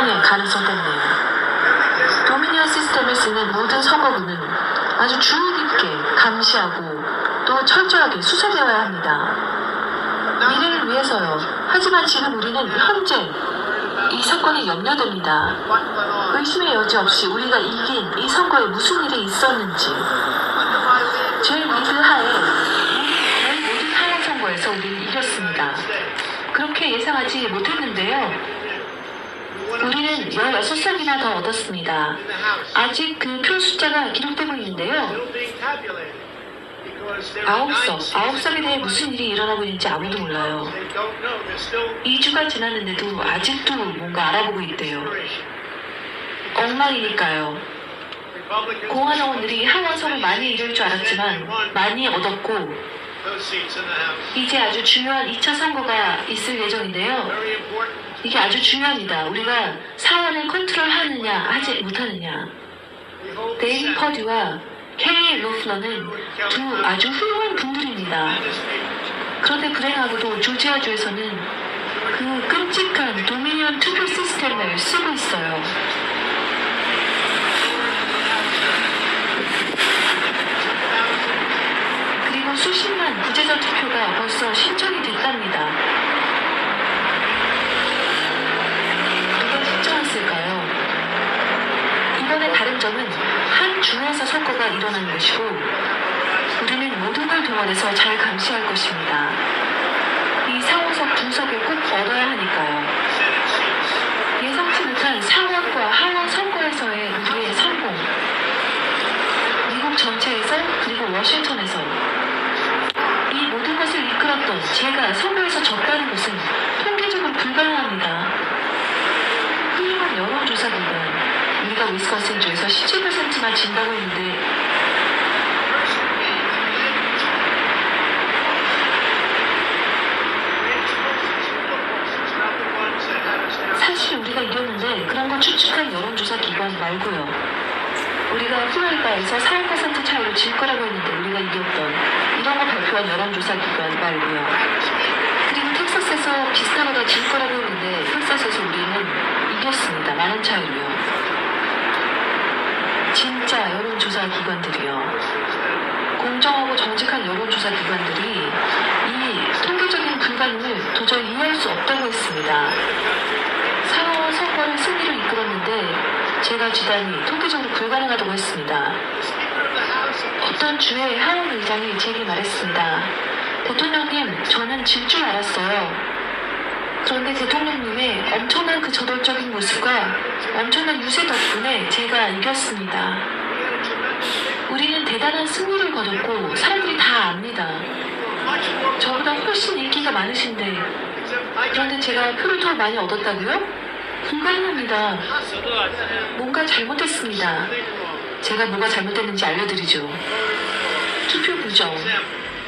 가능성 때문에요. 도미니언 시스템을 쓰는 모든 선거구는 아주 주의 깊게 감시하고 또 철저하게 수사되어야 합니다. 미래를 위해서요. 하지만 지금 우리는 현재 이 사건이 염려됩니다. 의심의 여지 없이 우리가 이긴 이 선거에 무슨 일이 있었는지 제 리드 하에 거의 모든 하원 선거에서 우리는 이겼습니다. 그렇게 예상하지 못했는데요. 우리는 16석이나 더 얻었습니다. 아직 그 표 숫자가 기록되고 있는데요. 9석에 대해 무슨 일이 일어나고 있는지 아무도 몰라요. 2주가 지났는데도 아직도 뭔가 알아보고 있대요. 엉망이니까요. 공화당원들이 하원석을 많이 잃을 줄 알았지만 많이 얻었고 이제 아주 중요한 2차 선거가 있을 예정인데요. 이게 아주 중요합니다. 우리가 사안을 컨트롤하느냐 하지 못하느냐. 데이비 퍼듀와 캐리 로플러는 두 아주 훌륭한 분들입니다. 그런데 불행하게도 조지아주에서는 그 끔찍한 도미니언 투표 시스템을 쓰고 있어요. 그리고 수십만 부재자 투표가 벌써 신청이 됐답니다. 누가 신청했을까요? 이번에 다른 점은 한 주에서 선거가 일어나는 것이고 우리는 모든 걸 동원해서 잘 감시할 것입니다. 이 상원석 2석을 꼭 얻어야 하니까요. 예상치 못한 상원과 하원 선거에서의 우리의 성공, 미국 전체에서 그리고 워싱턴에서 이 모든 것을 이끌었던 제가 선거에서 졌다는 것은 통계적으로 불가능합니다. 훌륭한 여론조사기관, 우리가 위스콘신주에서 17%만 진다고 했는데 사실 우리가 이겼는데 그런 걸 추측한 여론조사기관 말고요. 우리가 플로리다에서 4% 차이로 질 거라고 했는데 우리가 이겼던 이런 거 발표한 여론조사기관 말고요. 그리고 텍사스에서 비슷하거나 질 거라고 했는데 텍사스에서 우리는 이겼습니다. 많은 차이로요. 진짜 여론조사 기관들이요. 공정하고 정직한 여론조사 기관들이 이 통계적인 불가능을 도저히 이해할 수 없다고 했습니다. 상원 선거를 승리로 이끌었는데 제가 지단이 통계적으로 불가능하다고 했습니다. 어떤 주의 하원 의장이 제게 말했습니다. 대통령님, 저는 질 줄 알았어요. 그런데 대통령님의 엄청난 그 저돌적인 모습과 엄청난 유세 덕분에 제가 이겼습니다. 우리는 대단한 승리를 거뒀고 사람들이 다 압니다. 저보다 훨씬 인기가 많으신데 그런데 제가 표를 더 많이 얻었다고요? 불가능합니다. 뭔가 잘못했습니다. 제가 뭐가 잘못됐는지 알려드리죠. 투표 부정.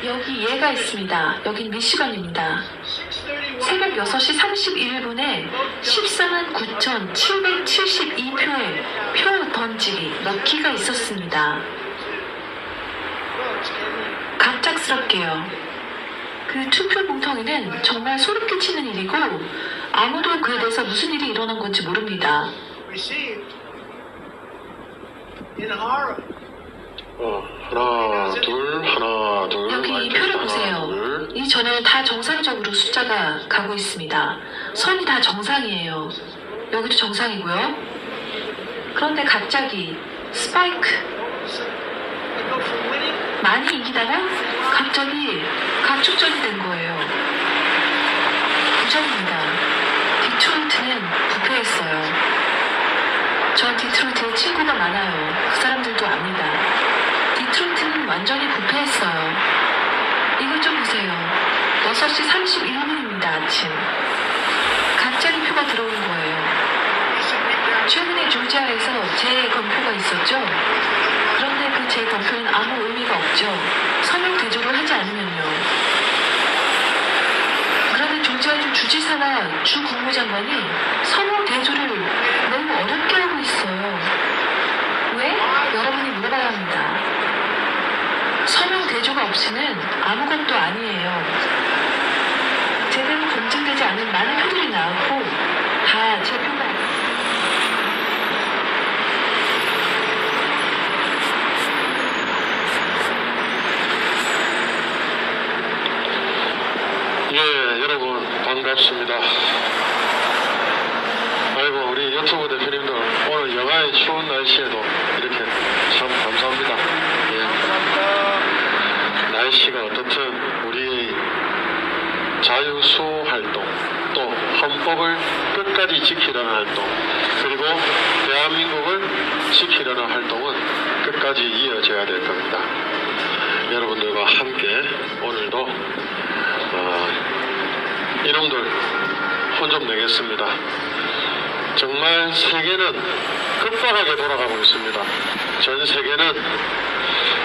여기 예가 있습니다. 여긴 미시건입니다. 새벽 6시 31분에 14만 9,772표의 표 던지기 넣기가 있었습니다. 갑작스럽게요. 그 투표 봉투에는 정말 소름 끼치는 일이고 아무도 그에 대해서 무슨 일이 일어난 건지 모릅니다. 하나, 둘. 여기 이 표를 보세요. 이 전에는 다 정상적으로 숫자가 가고 있습니다. 선이 다 정상이에요. 여기도 정상이고요. 그런데 갑자기 스파이크. 많이 이기다가 갑자기 각축전이 된 거예요. 부정입니다. 디트로이트는 부패했어요. 전 디트로이트에 친구가 많아요. 그 사람들도 압니다. 디트로이트는 완전히 부패했어요. 이것 좀 보세요. 6시 31분입니다. 아침. 갑자기 표가 들어온 거예요. 최근에 조지아에서 재검표가 있었죠. 그런데 그 재검표는 아무 의미가 없죠. 서명 대조를 하지 않으면요. 그런데 조지아주 주지사나 주 국무장관이 서명 대조를 너무 어렵게 하고 있어요. 왜? 여러분이 물어봐야 합니다. 서명 대조가 없이는 아무것도 아니에요. 제대로 검증되지 않은 많은 표들이 나왔고 다 제 표가 헌법을 끝까지 지키려는 활동, 그리고 대한민국을 지키려는 활동은 끝까지 이어져야 될 겁니다. 여러분들과 함께 오늘도 이놈들 혼 좀 내겠습니다. 정말 세계는 급박하게 돌아가고 있습니다. 전 세계는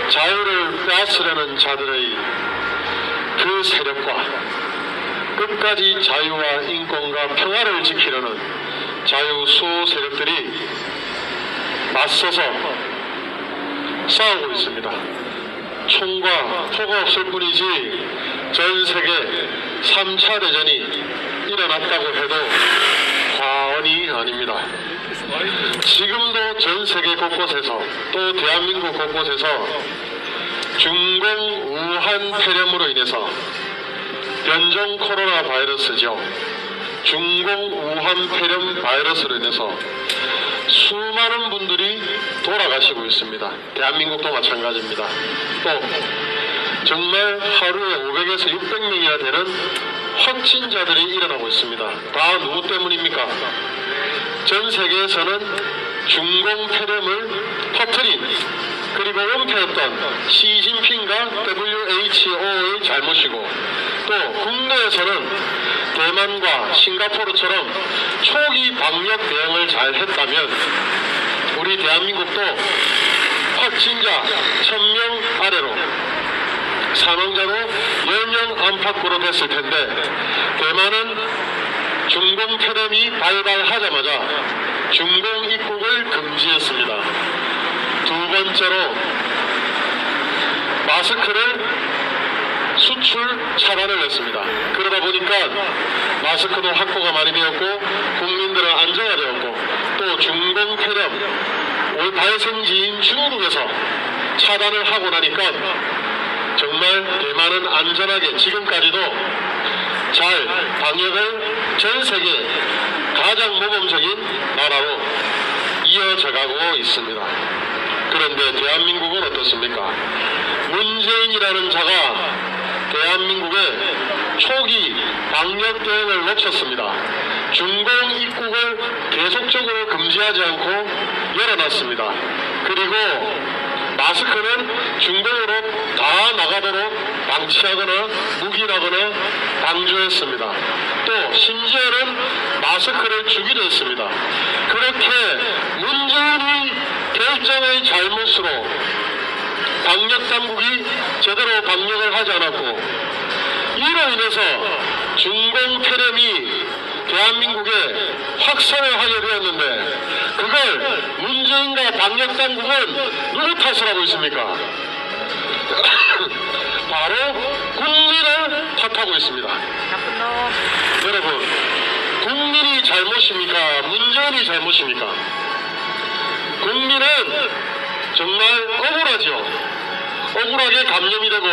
자유를 빼앗으려는 자들의 그 세력과 끝까지 자유와 인권과 평화를 지키려는 자유 수호 세력들이 맞서서 싸우고 있습니다. 총과 포가 없을 뿐이지 전 세계 3차 대전이 일어났다고 해도 과언이 아닙니다. 지금도 전 세계 곳곳에서 또 대한민국 곳곳에서 중공 우한 폐렴으로 인해서 변종 코로나 바이러스죠. 중공 우한 폐렴 바이러스로 인해서 수많은 분들이 돌아가시고 있습니다. 대한민국도 마찬가지입니다. 또 정말 하루에 500에서 600명이나 되는 확진자들이 일어나고 있습니다. 다 누구 때문입니까? 전 세계에서는 중공 폐렴을 퍼뜨린 그리고 은폐했던 시진핑과 WHO의 잘못이고, 또 국내에서는 대만과 싱가포르처럼 초기 방역 대응을 잘 했다면 우리 대한민국도 확진자 1000명 아래로 사망자도 10명 안팎으로 됐을 텐데, 대만은 중공 폐렴이 발발하자마자 중공 입국을 금지했습니다. 두 번째로 마스크를 수출 차단을 했습니다. 그러다 보니까 마스크도 확보가 많이 되었고 국민들은 안정화되었고, 또 중공 폐렴 발생지인 중국에서 차단을 하고 나니까 정말 대만은 안전하게 지금까지도 잘 방역을 전 세계 가장 모범적인 나라로 이어져가고 있습니다. 그런데 대한민국은 어떻습니까? 문재인이라는 자가 대한민국의 초기 방역 대응을 놓쳤습니다. 중공 입국을 계속적으로 금지하지 않고 열어놨습니다. 그리고 마스크는 중공으로 다 나가도록 방치하거나 묵인하거나 방조했습니다. 또 심지어는 마스크를 주기도 했습니다. 그렇게 문재인이 결정의 잘못으로 방역당국이 제대로 방역을 하지 않았고, 이로 인해서 중공 폐렴이 대한민국에 확산을 하게 되었는데, 그걸 문재인과 방역당국은 누구 탓을 하고 있습니까? 바로 국민을 탓하고 있습니다. 여러분, 국민이 잘못입니까? 문재인이 잘못입니까? 국민은 정말 억울하죠. 억울하게 감염이 되고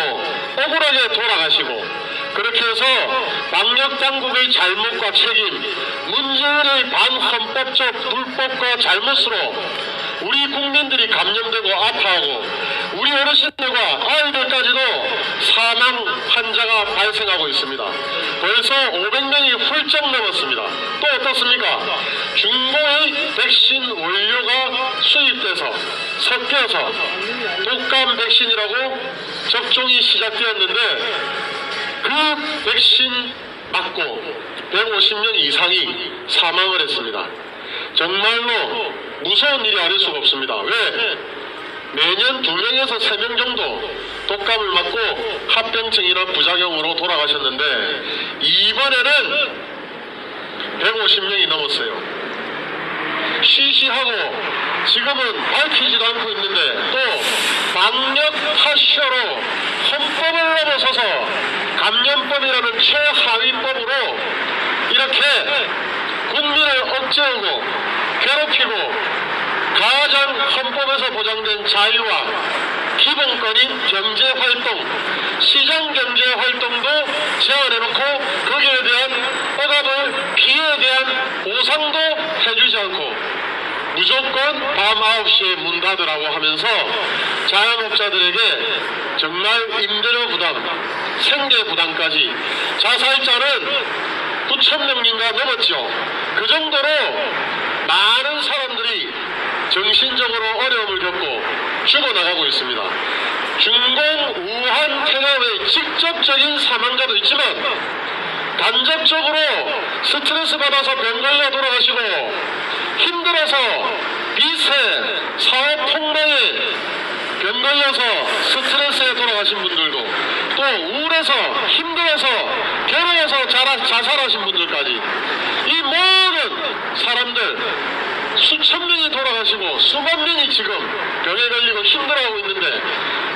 억울하게 돌아가시고, 그렇게 해서 방역당국의 잘못과 책임, 문재인의 반헌법적 불법과 잘못으로 우리 국민들이 감염되고 아파하고 우리 어르신들과 아이들까지도 사망 환자가 발생하고 있습니다. 벌써 500명이 훌쩍 넘었습니다. 또 어떻습니까? 중공의 백신 원료가 수입돼서 섞여서 독감 백신이라고 접종이 시작되었는데, 그 백신 맞고 150명 이상이 사망을 했습니다. 정말로 무서운 일이 아닐 수가 없습니다. 왜? 매년 2명에서 3명 정도 독감을 맞고 합병증이나 부작용으로 돌아가셨는데, 이번에는 150명이 넘었어요. 시시하고 지금은 밝히지도 않고 있는데, 또 방역 파쇼로 헌법을 넘어서서 감염법이라는 최하위법으로 이렇게 국민을 억제하고 괴롭히고 가장 헌법에서 보장된 자유와 기본권인 경제활동, 시장경제활동도 제한해놓고 거기에 대한 억압을, 피해에 대한 보상도 해주지 않고 무조건 밤 9시에 문 닫으라고 하면서 자영업자들에게 정말 임대료 부담, 생계 부담까지, 자살자는 9,000명인가 넘었죠. 그 정도로 많은 사람들이 정신적으로 어려움을 겪고 죽어나가고 있습니다. 중공 우한 폐렴의 직접적인 사망자도 있지만 간접적으로 스트레스 받아서 병 걸려 돌아가시고 힘들어서 빚에 사업 폭망에 병 걸려서 스트레스에 돌아가신 분들도 또 우울해서 힘들어서 괴로워서 자살하신 분들까지 이 모든 사람들 수천 명이 돌아가시고 수만 명이 지금 병에 걸리고 힘들어하고 있는데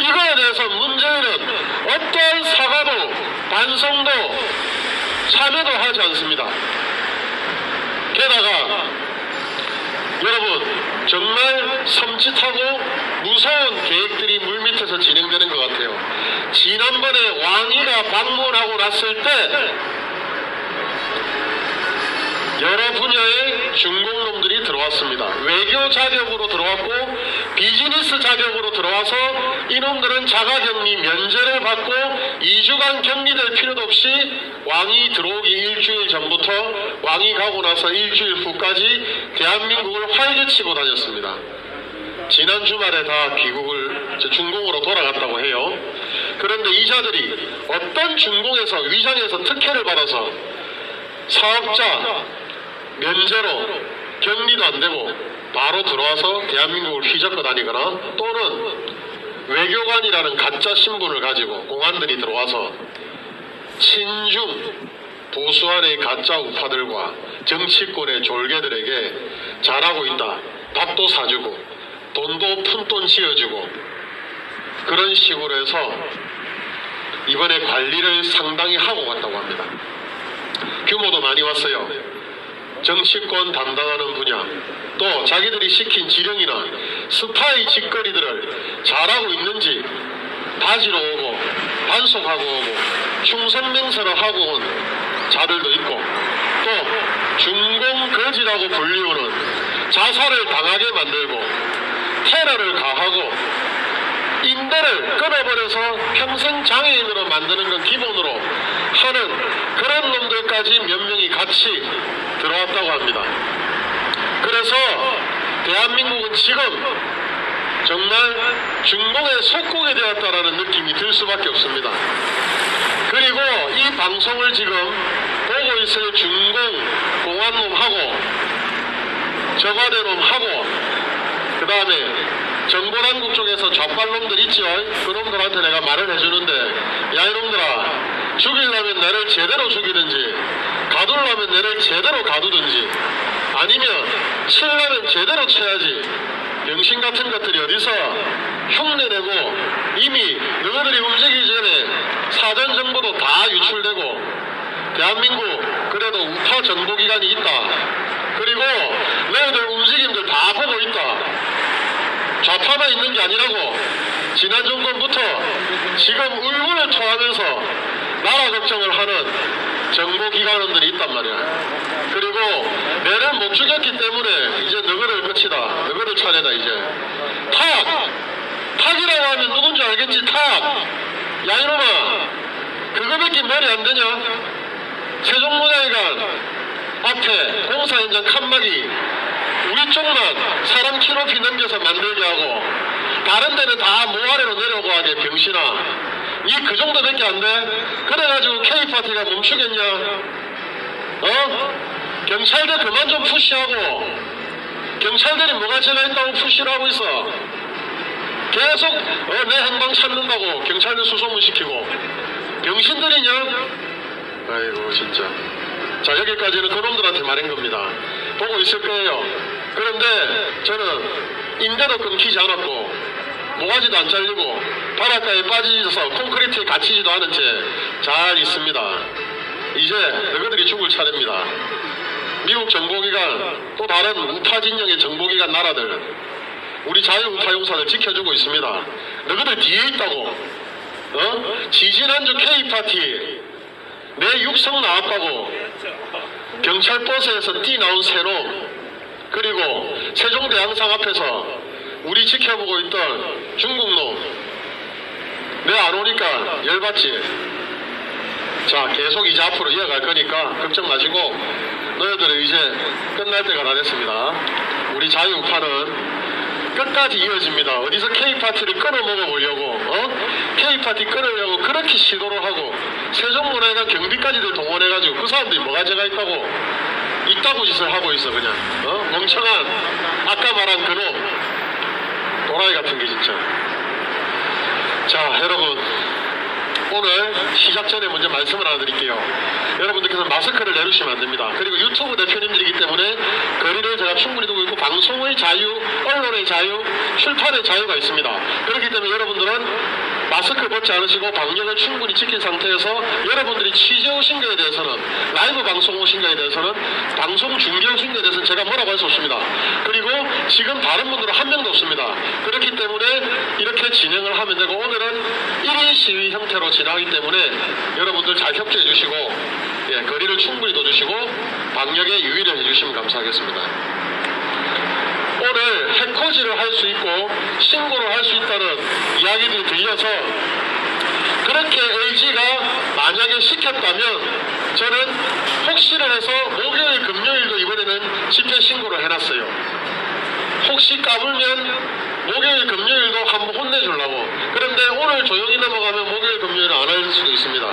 이거에 대해서 문재인은 어떠한 사과도 반성도 참여도 하지 않습니다. 게다가 여러분 정말 섬찟하고 무서운 계획들이 물밑에서 진행되는 것 같아요. 지난번에 왕이가 방문하고 났을 때 여러 분야의 중공놈들이 들어왔습니다. 외교 자격으로 들어왔고 비즈니스 자격으로 들어와서 이놈들은 자가격리 면제를 받고 2주간 격리될 필요도 없이 왕이 들어오기 일주일 전부터 왕이 가고 나서 일주일 후까지 대한민국을 활개치고 다녔습니다. 지난 주말에 다 귀국을 중공으로 돌아갔다고 해요. 그런데 이자들이 어떤 중공에서 위장에서 특혜를 받아서 사업자 면제로 격리도 안 되고 바로 들어와서 대한민국을 휘젓고 다니거나 또는 외교관이라는 가짜 신분을 가지고 공안들이 들어와서 친중 보수안의 가짜 우파들과 정치권의 졸개들에게 잘하고 있다. 밥도 사주고 돈도 푼돈 쥐어주고 그런 식으로 해서 이번에 관리를 상당히 하고 갔다고 합니다. 규모도 많이 왔어요. 정치권 담당하는 분야 또 자기들이 시킨 지령이나 스파이 짓거리들을 잘하고 있는지 다지러 오고 반속하고 오고 충성맹세를 하고 온 자들도 있고 또 중공거지라고 불리우는 자살을 당하게 만들고 테러를 가하고 인대를 끊어버려서 평생 장애인으로 만드는 건 기본으로 하는 그런 놈들까지 몇 명이 같이 들어왔다고 합니다. 그래서 대한민국은 지금 정말 중공의 속국이 되었다라는 느낌이 들 수밖에 없습니다. 그리고 이 방송을 지금 보고 있을 중공 공안놈하고 저과대놈하고 그 다음에 정보당국 쪽에서 좌빨놈들 있죠. 그놈들한테 내가 말을 해주는데 야 이놈들아 죽이려면 내를 제대로 죽이든지 가두려면 내를 제대로 가두든지 아니면 치려면 제대로 쳐야지 병신 같은 것들이 어디서 흉내내고 이미 너희들이 움직이기 전에 사전 정보도 다 유출되고 대한민국 그래도 우파 정보기관이 있다. 그리고 너희들 움직임들 다 보고 있다. 좌파만 있는 게 아니라고 지난 정권부터 지금 울분을 토하면서 나라 걱정을 하는 정보기관원들이 있단 말이야. 그리고 내를 못 죽였기 때문에 이제 너희들 끝이다. 너희들 차례다 이제. 탁이라고 하면 누군지 알겠지. 야 이놈아 그거밖에 말이 안 되냐. 세종문화회관 앞에 공사 현장 칸막이 우리 쪽만 사람 키 높이 넘겨서 만들게 하고 다른 데는 다 모아래로 내려오고 하게 병신아. 니 그 정도밖에 안 돼? 그래가지고 K파티가 멈추겠냐? 경찰들 그만 좀 푸시하고 경찰들이 뭐가 제가 있다고 푸시를 하고 있어. 계속 내 행방 찾는다고 경찰들 수소문 시키고 병신들이냐? 아이고 진짜. 자 여기까지는 그놈들한테 말한 겁니다. 보고 있을 거예요. 그런데 저는 인대도 끊기지 않았고 모가지도 안 잘리고 바닷가에 빠지서 콘크리트에 갇히지도 않은 채 잘 있습니다. 이제 너희들이 죽을 차례입니다. 미국 정보기관 또 다른 우파 진영의 정보기관 나라들 우리 자유우파 용사들 지켜주고 있습니다. 너희들 뒤에 있다고. 지지난주 K파티 내 육성 나왔다고 경찰 버스에서 뛰나온 새놈 그리고 세종대왕상 앞에서 우리 지켜보고 있던 중국놈 내 안 오니까 열받지. 자, 계속 이제 앞으로 이어갈 거니까 걱정 마시고 너희들은 이제 끝날 때가 다 됐습니다. 우리 자유우파는 끝까지 이어집니다. 어디서 K파티를 끊어 먹어보려고 K파티 끊으려고 그렇게 시도를 하고 세종문화회관 경비까지들 동원해가지고 그 사람들이 뭐가 죄가 있다고 짓을 하고 있어. 그냥 멍청한 아까 말한 그놈 도라이 같은 게 진짜. 자, 여러분 오늘 시작 전에 먼저 말씀을 하나 드릴게요. 여러분들께서 마스크를 내리시면 안 됩니다. 그리고 유튜브 대표님들이기 때문에 거리를 제가 충분히 두고 있고 방송의 자유, 언론의 자유, 출판의 자유가 있습니다. 그렇기 때문에 여러분들은 마스크 벗지 않으시고 방역을 충분히 지킨 상태에서 여러분들이 취재 오신 거에 대해서는 라이브 방송 오신 거에 대해서는 방송 중계 오신 거에 대해서는 제가 뭐라고 할 수 없습니다. 그리고 지금 다른 분들은 한 명도 없습니다. 그렇기 때문에 이렇게 진행을 하면 되고 오늘은 1인 시위 형태로 진행하기 때문에 여러분들 잘 협조해 주시고 거리를 충분히 둬주시고 방역에 유의를 해주시면 감사하겠습니다. 오늘 해코지를 할 수 있고 신고를 할 수 있다는 이야기들이 들려서 그렇게 LG가 만약에 시켰다면 저는 혹시를 해서 목요일 금요일도 이번에는 집회 신고를 해놨어요. 혹시 까불면 목요일 금요일도 한번 혼내주려고. 그런데 오늘 조용히 넘어가면 목요일 금요일은 안 할 수도 있습니다.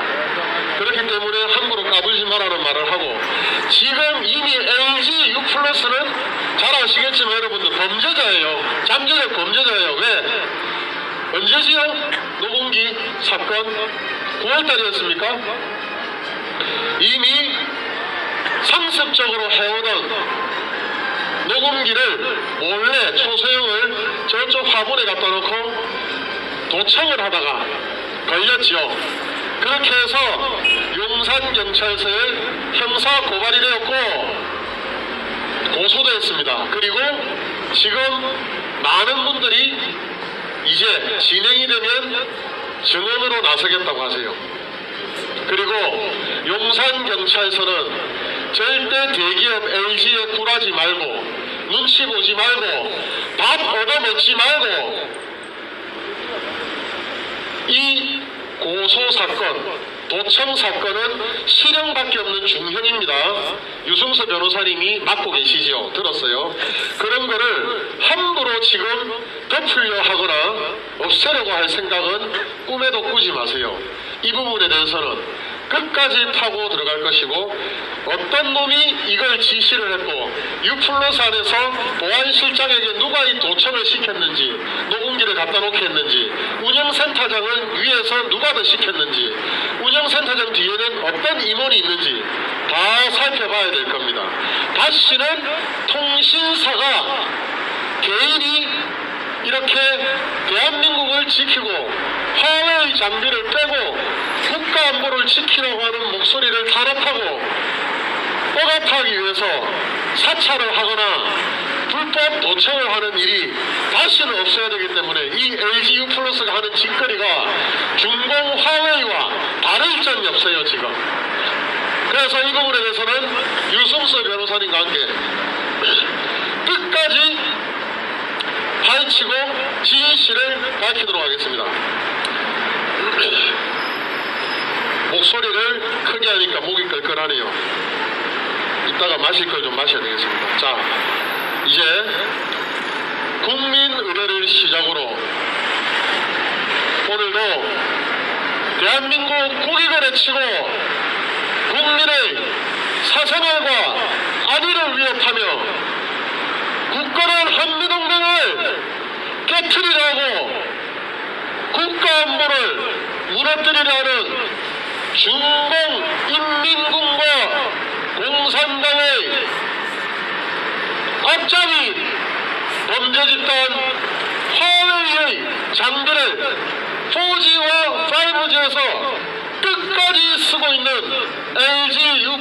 그렇기 때문에 함부로 까불지 말라는 말을 하고 지금 이미 LG U+는 잘 아시겠지만 여러분들 범죄자예요. 잠재적 범죄자예요. 왜? 언제지요? 노공기 사건 9월달이었습니까? 이미 상습적으로 해오던 녹음기를 몰래 초소형을 저쪽 화분에 갖다 놓고 도청을 하다가 걸렸지요. 그렇게 해서 용산경찰서에 형사 고발이 되었고 고소됐습니다. 그리고 지금 많은 분들이 이제 진행이 되면 증언으로 나서겠다고 하세요. 그리고 용산경찰서는 절대 대기업 LG에 굴하지 말고 눈치 보지 말고 밥 얻어먹지 말고 이 고소사건 도청 사건은 실형밖에 없는 중형입니다. 유승서 변호사님이 맡고 계시죠. 들었어요. 그런 거를 함부로 지금 덮으려 하거나 없애려고 할 생각은 꿈에도 꾸지 마세요. 이 부분에 대해서는 끝까지 파고 들어갈 것이고 어떤 놈이 이걸 지시를 했고 U+ 안에서 보안실장에게 누가 이 도청을 시켰는지 녹음기를 갖다 놓게 했는지 운영센터장은 위에서 누가 더 시켰는지 운영센터장 뒤에는 어떤 임원이 있는지 다 살펴봐야 될 겁니다. 다시는 통신사가 개인이 이렇게 대한민국을 지키고 화웨이 장비를 빼고 국가안보를 지키려고 하는 목소리를 탄압하고 억압하기 위해서 사찰을 하거나 불법 도청을 하는 일이 다시는 없어야 되기 때문에 이 LG U+가 하는 짓거리가 중공 화웨이와 다를 점이 없어요 지금. 그래서 이 부분에 대해서는 유승서 변호사님과 함께 끝까지 파헤치고 진실을 밝히도록 하겠습니다. 목소리를 크게 하니까 목이 끌끌하네요. 이따가 마실 걸 좀 마셔야 되겠습니다. 자, 이제 국민 의례를 시작으로 오늘도 대한민국 국익을 해치고 국민의 사생활과 안위를 위협하며 굳건한 한미동맹을 깨트리려고 국가안보를 무너뜨리려는 중공 인민군과 공산당의 앞장이 범죄 집단 화웨이의 장비를 4G와 5G에서 끝까지 쓰고 있는 LG U+와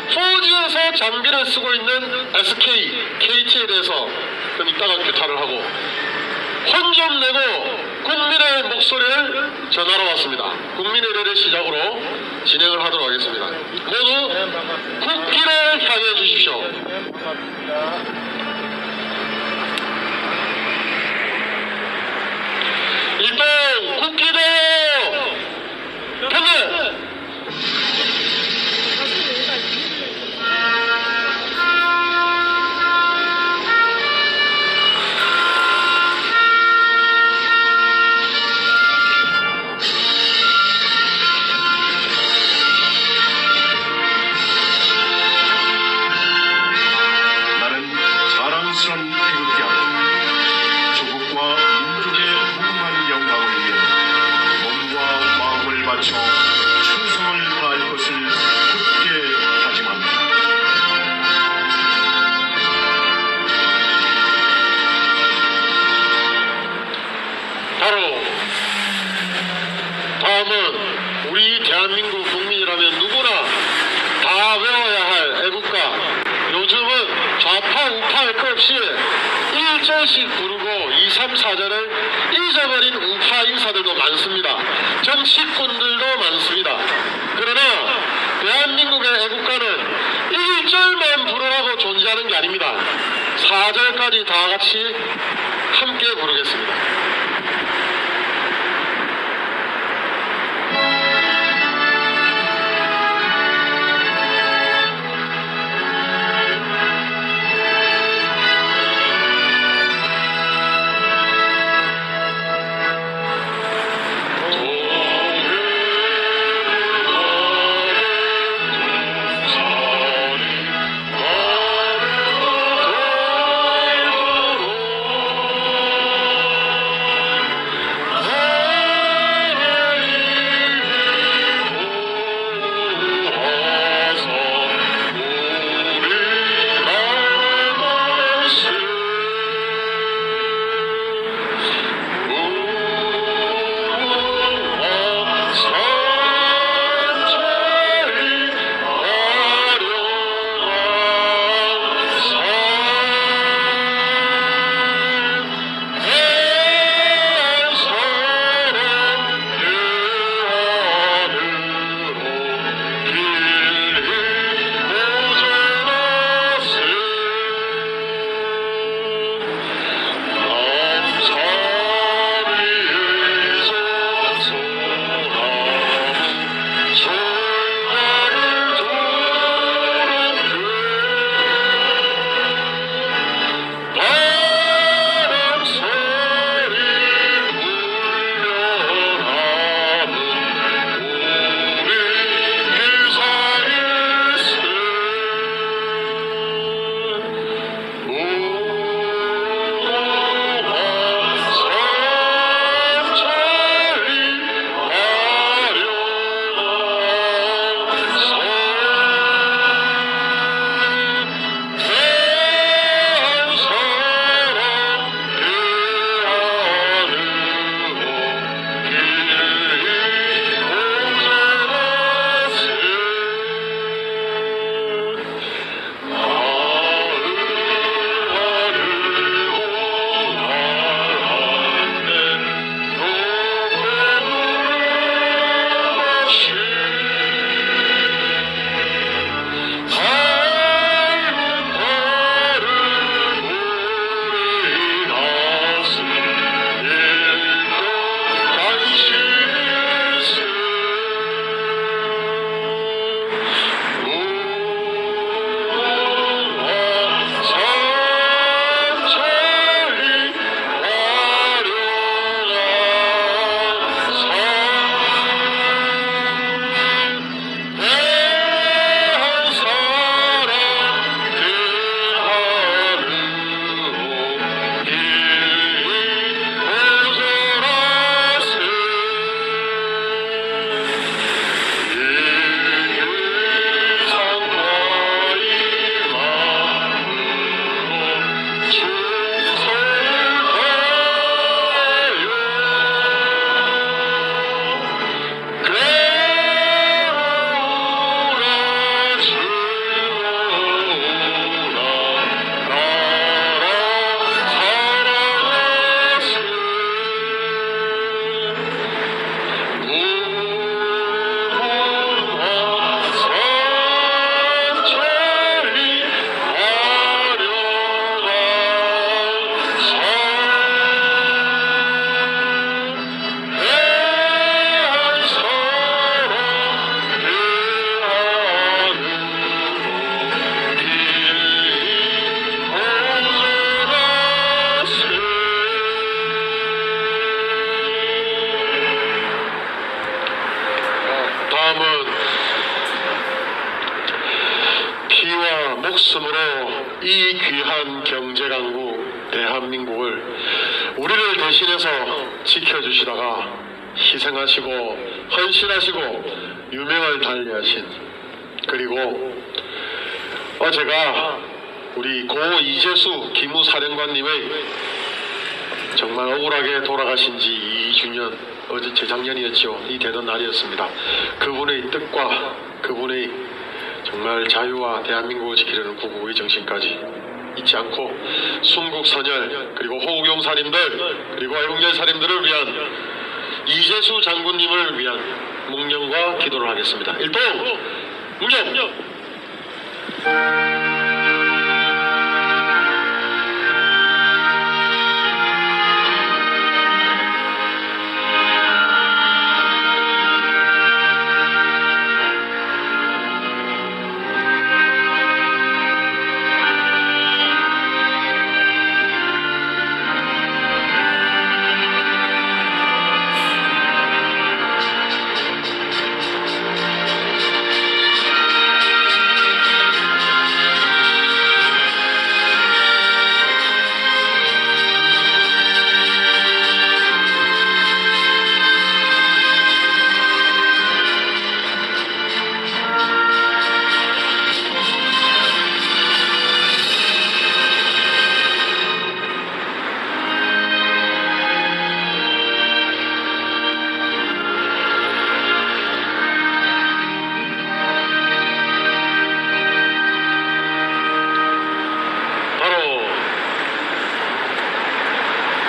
4G에서 장비를 쓰고 있는 SK, KT에 대해서 좀 이따가 규탄을 하고 혼 좀 내고 국민의 목소리를 전하러 왔습니다. 국민의 의례를 시작으로 진행을 하도록 하겠습니다. 모두 국기를 향해 주십시오. 일동 국기대요. 편내 좌파 우파 할 것 없이 1절씩 부르고 2, 3, 4절을 잊어버린 우파 인사들도 많습니다. 정치꾼들도 많습니다. 그러나 대한민국의 애국가는 1절만 부르라고 존재하는 게 아닙니다. 4절까지 다 같이 함께 부르겠습니다. 목숨으로 이 귀한 경제강국 대한민국을 우리를 대신해서 지켜주시다가 희생하시고 헌신하시고 유명을 달리하신, 그리고 어제가 우리 고 이재수 기무사령관님의 정말 억울하게 돌아가신 지 2주년, 어제 재작년이었죠. 이 되던 날이었습니다. 그분의 뜻과 그분의 정말 자유와 대한민국을 지키려는 구국의 정신까지 잊지 않고 순국선열 그리고 호국용사님들 그리고 애국열사님들을 위한 이재수 장군님을 위한 묵념과 기도를 하겠습니다. 일동 묵념.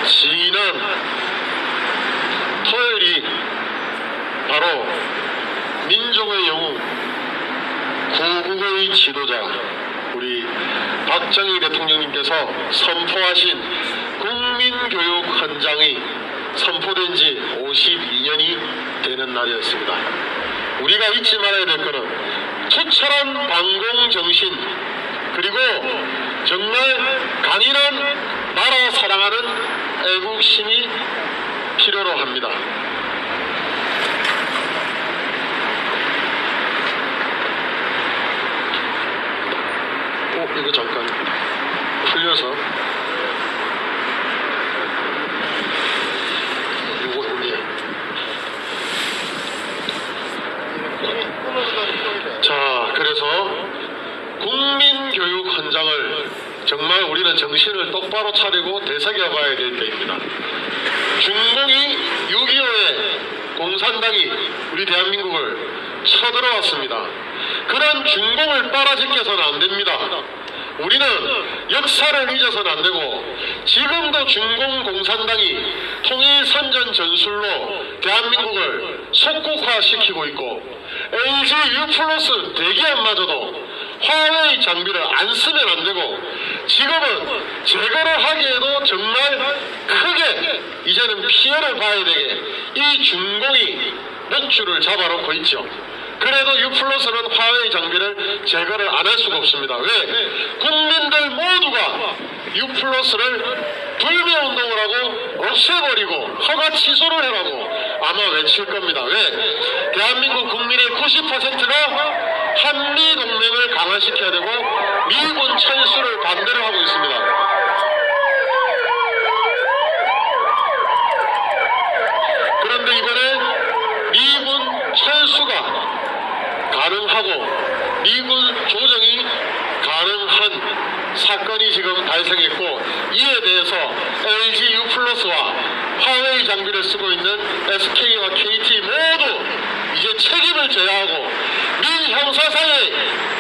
지난 토요일이 바로 민족의 영웅 구국의 지도자 우리 박정희 대통령님께서 선포하신 국민교육헌장이 선포된 지 52년이 되는 날이었습니다. 우리가 잊지 말아야 될 것은 투철한 방공정신 그리고 정말 강인한 나라 사랑하는 애국심이 필요로 합니다. 이거 잠깐 풀려서 이거 자, 그래서 국민교육헌장을 정말 우리는 정신을 똑바로 차리고 되새겨봐야 될 때입니다. 중공이 6.25에 공산당이 우리 대한민국을 쳐들어왔습니다. 그런 중공을 따라지켜서는 안 됩니다. 우리는 역사를 잊어서는 안 되고 지금도 중공 공산당이 통일선전 전술로 대한민국을 속국화시키고 있고 LG U+ 대기업마저도 화웨이 장비를 안 쓰면 안 되고 지금은 제거를 하기에도 정말 크게 이제는 피해를 봐야 되게 이 중공이 목줄을 잡아놓고 있죠. 그래도 U+는 화웨이 장비를 제거를 안 할 수가 없습니다. 왜? 국민들 모두가 U+를 불매운동을 하고 없애버리고 허가 취소를 해라고 아마 외칠 겁니다. 왜? 대한민국 국민의 90%가 한미동맹을 강화시켜야 되고 미군 철수를 반대를 하고 있습니다. 그런데 이번에 미군 철수가 가능하고 미군 조정이 가능한 사건이 지금 발생했고 이에 대해서 LG U+와 화웨이 장비를 쓰고 있는 SK와 KT 모두 이제 책임을 져야 하고 민형사상에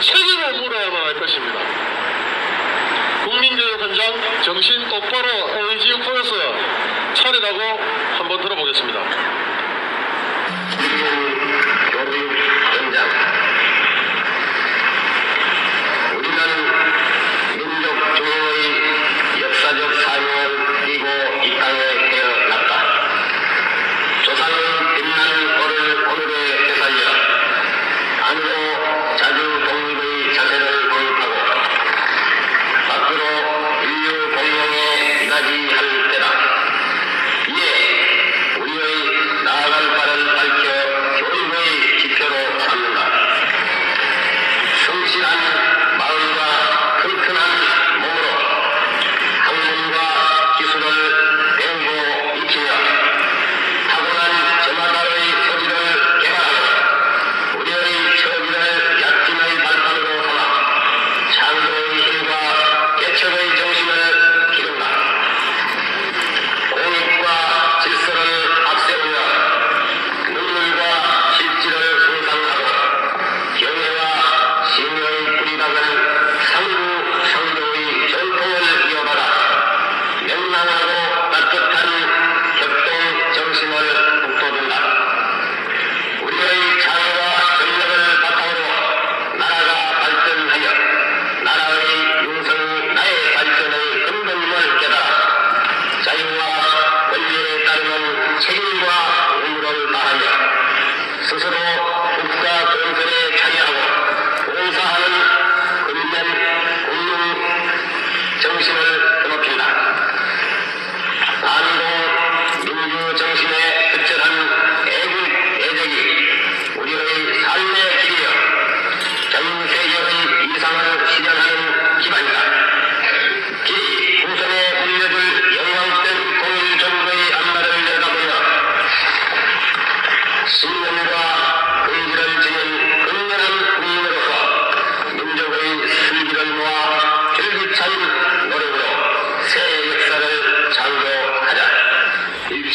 책임을 물어야만 할 것입니다. 국민교육헌장 정신 똑바로 LG U+ 차리라고 한번 들어보겠습니다. 교육헌장 우리는 민족 조의 역사적 사명을 띠고 이 땅에 태어났다. 조상의 빛나는 오를 오늘에 되살려 안으로 자주 독립의 자세를 도입하고 밖으로 인류 공동에 이가지 할 때다. 이에 우리의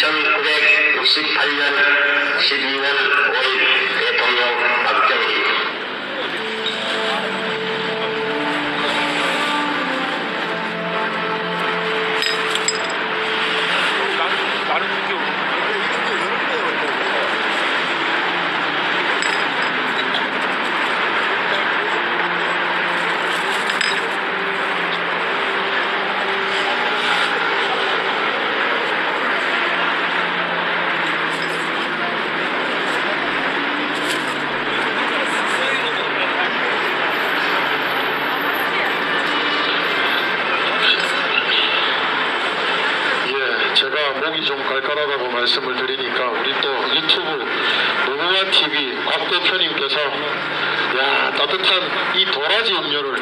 1968년 12월 5일 대통령 박정희 제가 목이 좀 깔깔하다고 말씀을 드리니까 우리 또 유튜브 노무현 TV 곽 대표님께서 야 따뜻한 이 도라지 음료를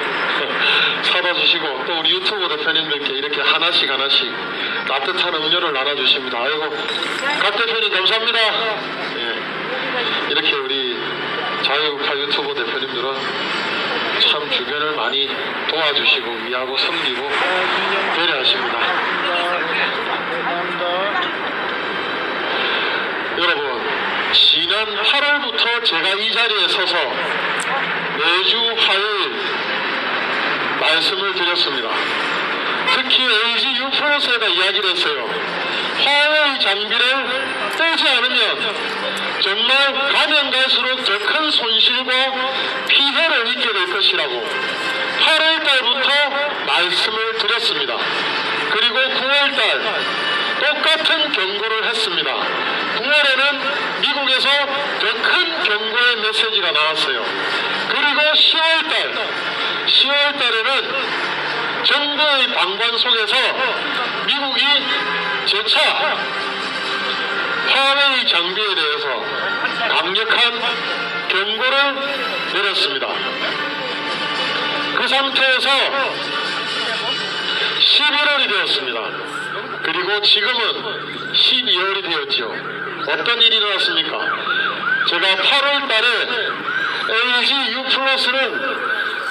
사다 주시고 또 우리 유튜브 대표님들께 이렇게 하나씩 따뜻한 음료를 나눠주십니다. 아이고 곽 대표님 감사합니다. 예, 이렇게 우리 자유우파 유튜브 대표님들은 참 주변을 많이 도와주시고 위하고 섬기고 배려하십니다. 여러분, 지난 8월부터 제가 이 자리에 서서 매주 화요일 말씀을 드렸습니다. 특히 LG U+가 이야기를 했어요. 화웨이 장비를 떼지 않으면 정말 가면 갈수록 더 큰 손실과 피해를 입게 될 것이라고 8월달부터 말씀을 드렸습니다. 그리고 9월달 똑같은 경고를 했습니다. 9월에는 미국에서 더 큰 경고의 메시지가 나왔어요. 그리고 10월달에는 정부의 방관 속에서 미국이 재차 화웨이 장비에 대해서 강력한 경고를 내렸습니다. 그 상태에서 11월이 되었습니다. 그리고 지금은 12월이 되었지요. 어떤 일이 일어났습니까? 제가 8월 달에 LG U+는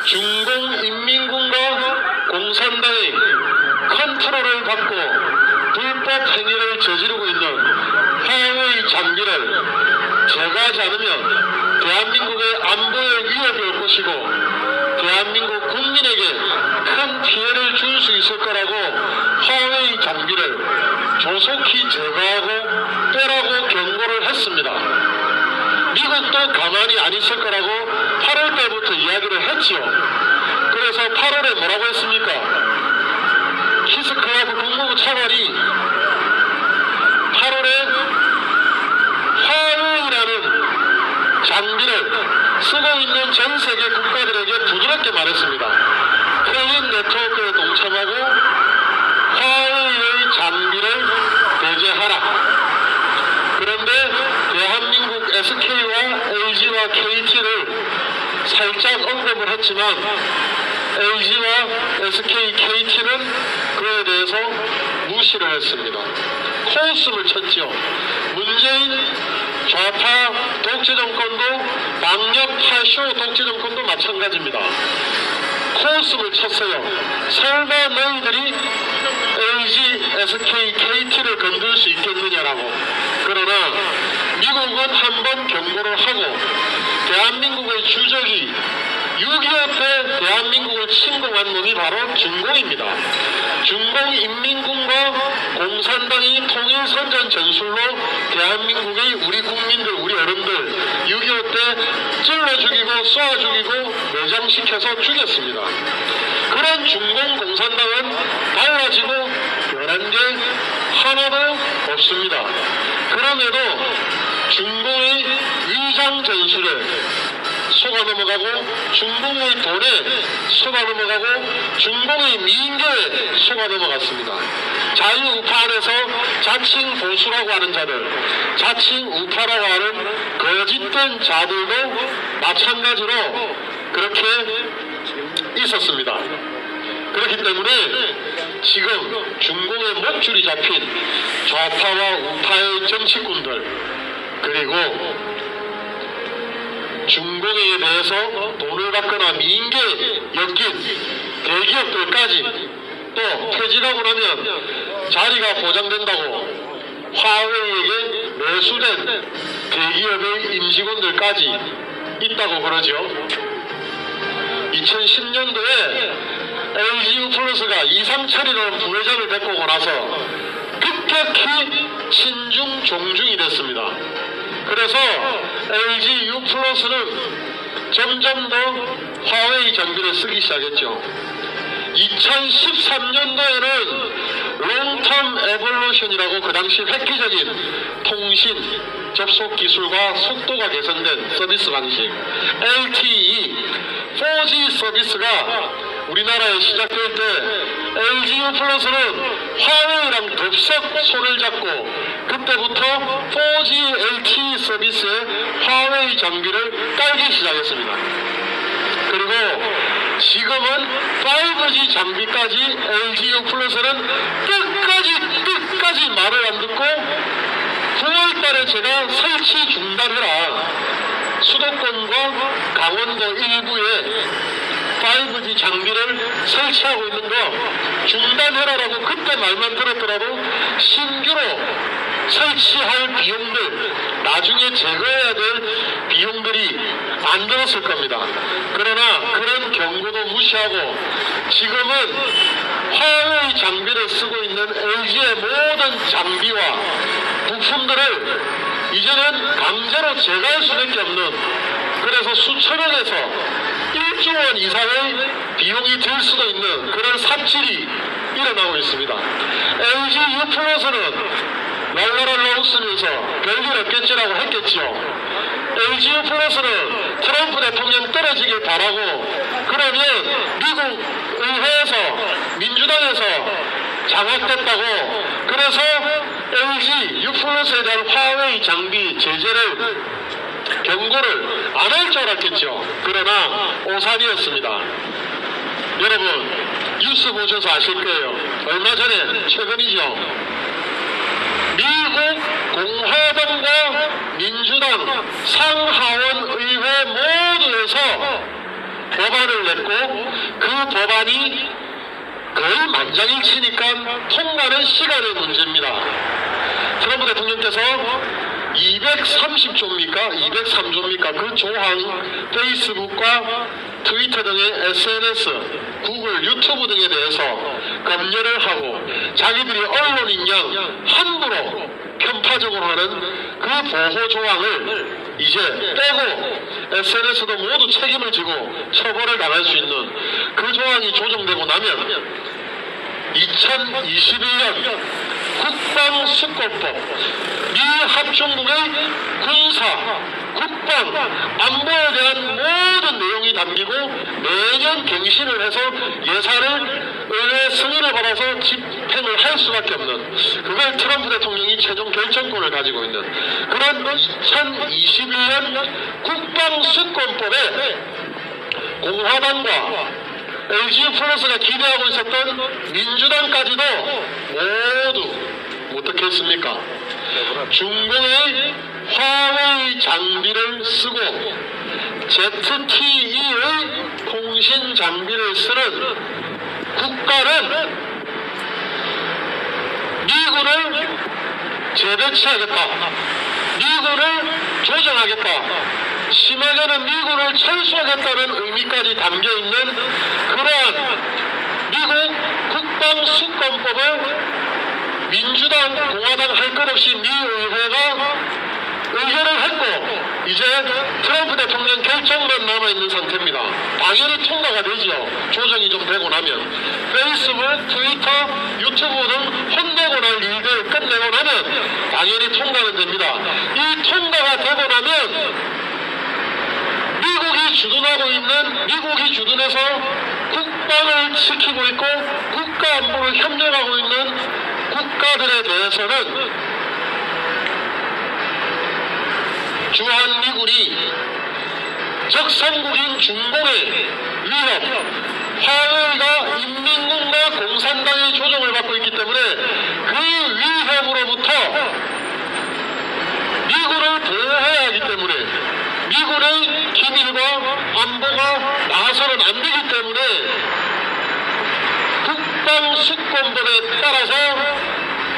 중공인민군과 공산당의 컨트롤을 받고 불법 행위를 저지르고 있는 화웨이 장비를 제거하지 않으면 대한민국의 안보에 위협이 올 것이고 대한민국 국민에게 큰 피해를 줄 수 있을 거라고 화웨이 장비를 조속히 제거하고 빼라고 경고를 했습니다. 미국도 가만히 안 있을 거라고 8월 때부터 이야기를 했지요. 그래서 8월에 뭐라고 했습니까? 키스클라브 국무부 차관이 8월에 화웨이라는 장비를 쓰고 있는 전 세계 국가들에게 부드럽게 말했습니다. 클린 네트워크에 동참하고 화웨이의 장비를 배제하라. 그런데 대한민국 SK와 LG와 KT를 살짝 언급을 했지만 LG와 SK, KT는 그에 대해서 무시를 했습니다. 코웃음을 쳤지요. 문재인 좌파 독재정권도 방역 파쇼 독재정권도 마찬가지입니다. 코웃음을 쳤어요. 설마 너희들이 LG, SK, KT를 건들 수 있겠느냐라고. 그러나 미국은 한번 경고를 하고 대한민국의 주적이 6.25 때 대한민국을 침공한 놈이 바로 중공입니다. 중공인민군과 공산당이 통일선전 전술로 대한민국의 우리 국민들, 우리 어른들 6.25 때 찔러 죽이고 쏘아 죽이고 매장시켜서 죽였습니다. 그런 중공 공산당은 달라지고 변한 게 하나도 없습니다. 그럼에도 중공의 위장 전술에 속아 넘어가고 중공의 돈에 속아 넘어가고 중공의 민교에 속아 넘어갔습니다. 자유우파 안에서 자칭 보수라고 하는 자들, 자칭 우파라고 하는 거짓된 자들도 마찬가지로 그렇게 있었습니다. 그렇기 때문에 지금 중공의 목줄이 잡힌 좌파와 우파의 정치꾼들, 그리고 중공에 대해서 돈을 받거나 민계 엮인 대기업들까지 또 퇴직하고 나면 자리가 보장된다고 화웨이에게 매수된 대기업의 임직원들까지 있다고 그러죠. 2010년도에 LGU 플러스가 이상철이라는 부회장을 데리고 오고 나서 급격히 친중 종중이 됐습니다. 그래서 LGU 플러스는 점점 더 화웨이 장비를 쓰기 시작했죠. 2013년도에는 롱텀 에볼루션이라고 그 당시 획기적인 통신 접속 기술과 속도가 개선된 서비스 방식 LTE 4G 서비스가 우리나라에 시작될 때 LGU 플러스는 화웨이랑 덥석 손을 잡고 그때부터 4G LTE 서비스에 화웨이 장비를 깔기 시작했습니다. 그리고 지금은 5G 장비까지 LGU 플러스는 끝까지 말을 안 듣고 9월달에 제가 설치 중단해라, 수도권과 강원도 일부에 5G 장비를 설치하고 있는 거 중단해라라고 그때 말만 들었더라도 신규로 설치할 비용들, 나중에 제거해야 될 비용들이 안 들었을 겁니다. 그러나 그런 경고도 무시하고 지금은 화웨이 장비를 쓰고 있는 LG의 모든 장비와 부품들을 이제는 강제로 제거할 수밖에 없는, 그래서 수천억에서 1조 원 이상의 비용이 들 수도 있는 그런 삽질이 일어나고 있습니다. LGU 플러스는 랄라랄라 웃으면서 별일 없겠지라고 했겠지요. LGU 플러스는 트럼프 대통령 떨어지길 바라고, 그러면 미국 의회에서 민주당에서 장악됐다고, 그래서 LGU 플러스에 대한 화웨이 장비 제재를 경고를 안 할 줄 알았겠죠. 그러나 오산이었습니다. 여러분 뉴스 보셔서 아실 거예요. 얼마 전에 최근이죠. 미국 공화당과 민주당 상하원 의회 모두에서 법안을 냈고 그 법안이 거의 만장일치니까 통과는 시간의 문제입니다. 트럼프 대통령께서 230조입니까? 203조입니까? 그 조항 페이스북과 트위터 등의 SNS, 구글, 유튜브 등에 대해서 검열을 하고 자기들이 언론인 양 함부로 편파적으로 하는 그 보호 조항을 이제 빼고 SNS도 모두 책임을 지고 처벌을 당할 수 있는 그 조항이 조정되고 나면 2021년 국방수권법, 미 합중국의 군사, 국방, 안보에 대한 모든 내용이 담기고 매년 갱신을 해서 예산을 의회 승인을 받아서 집행을 할 수밖에 없는, 그걸 트럼프 대통령이 최종 결정권을 가지고 있는 그런 2021년 국방수권법에 공화당과 LGU 플러스가 기대하고 있었던 민주당까지도 모두 어떻게 했습니까? 중공의 화웨이 장비를 쓰고 ZTE의 통신 장비를 쓰는 국가는 미군을 재배치하겠다, 미군을 조정하겠다, 심하게는 미군을 철수하겠다는 의미까지 담겨있는 그러한 미국 국방수권법을 민주당, 공화당 할 것 없이 미 의회가 의결을 했고 이제 트럼프 대통령 결정만 남아있는 상태입니다. 당연히 통과가 되지요. 조정이 좀 되고 나면 페이스북, 트위터, 유튜브 등 혼내고 날 일들 끝내고 나면 당연히 통과는 됩니다. 이 통과가 되고 나면 미국이 주둔해서 국방을 지키고 있고 국가 안보를 협력하고 있는 국가들에 대해서는 주한미군이 적성국인 중공의 위협, 화웨이가 인민군과 공산당의 조종을 받고 있기 때문에 그 위협으로부터 미군을 보호해야 하기 때문에 미군의 기밀과 안보가 나서는 안 되기 때문에 국방수권법에 따라서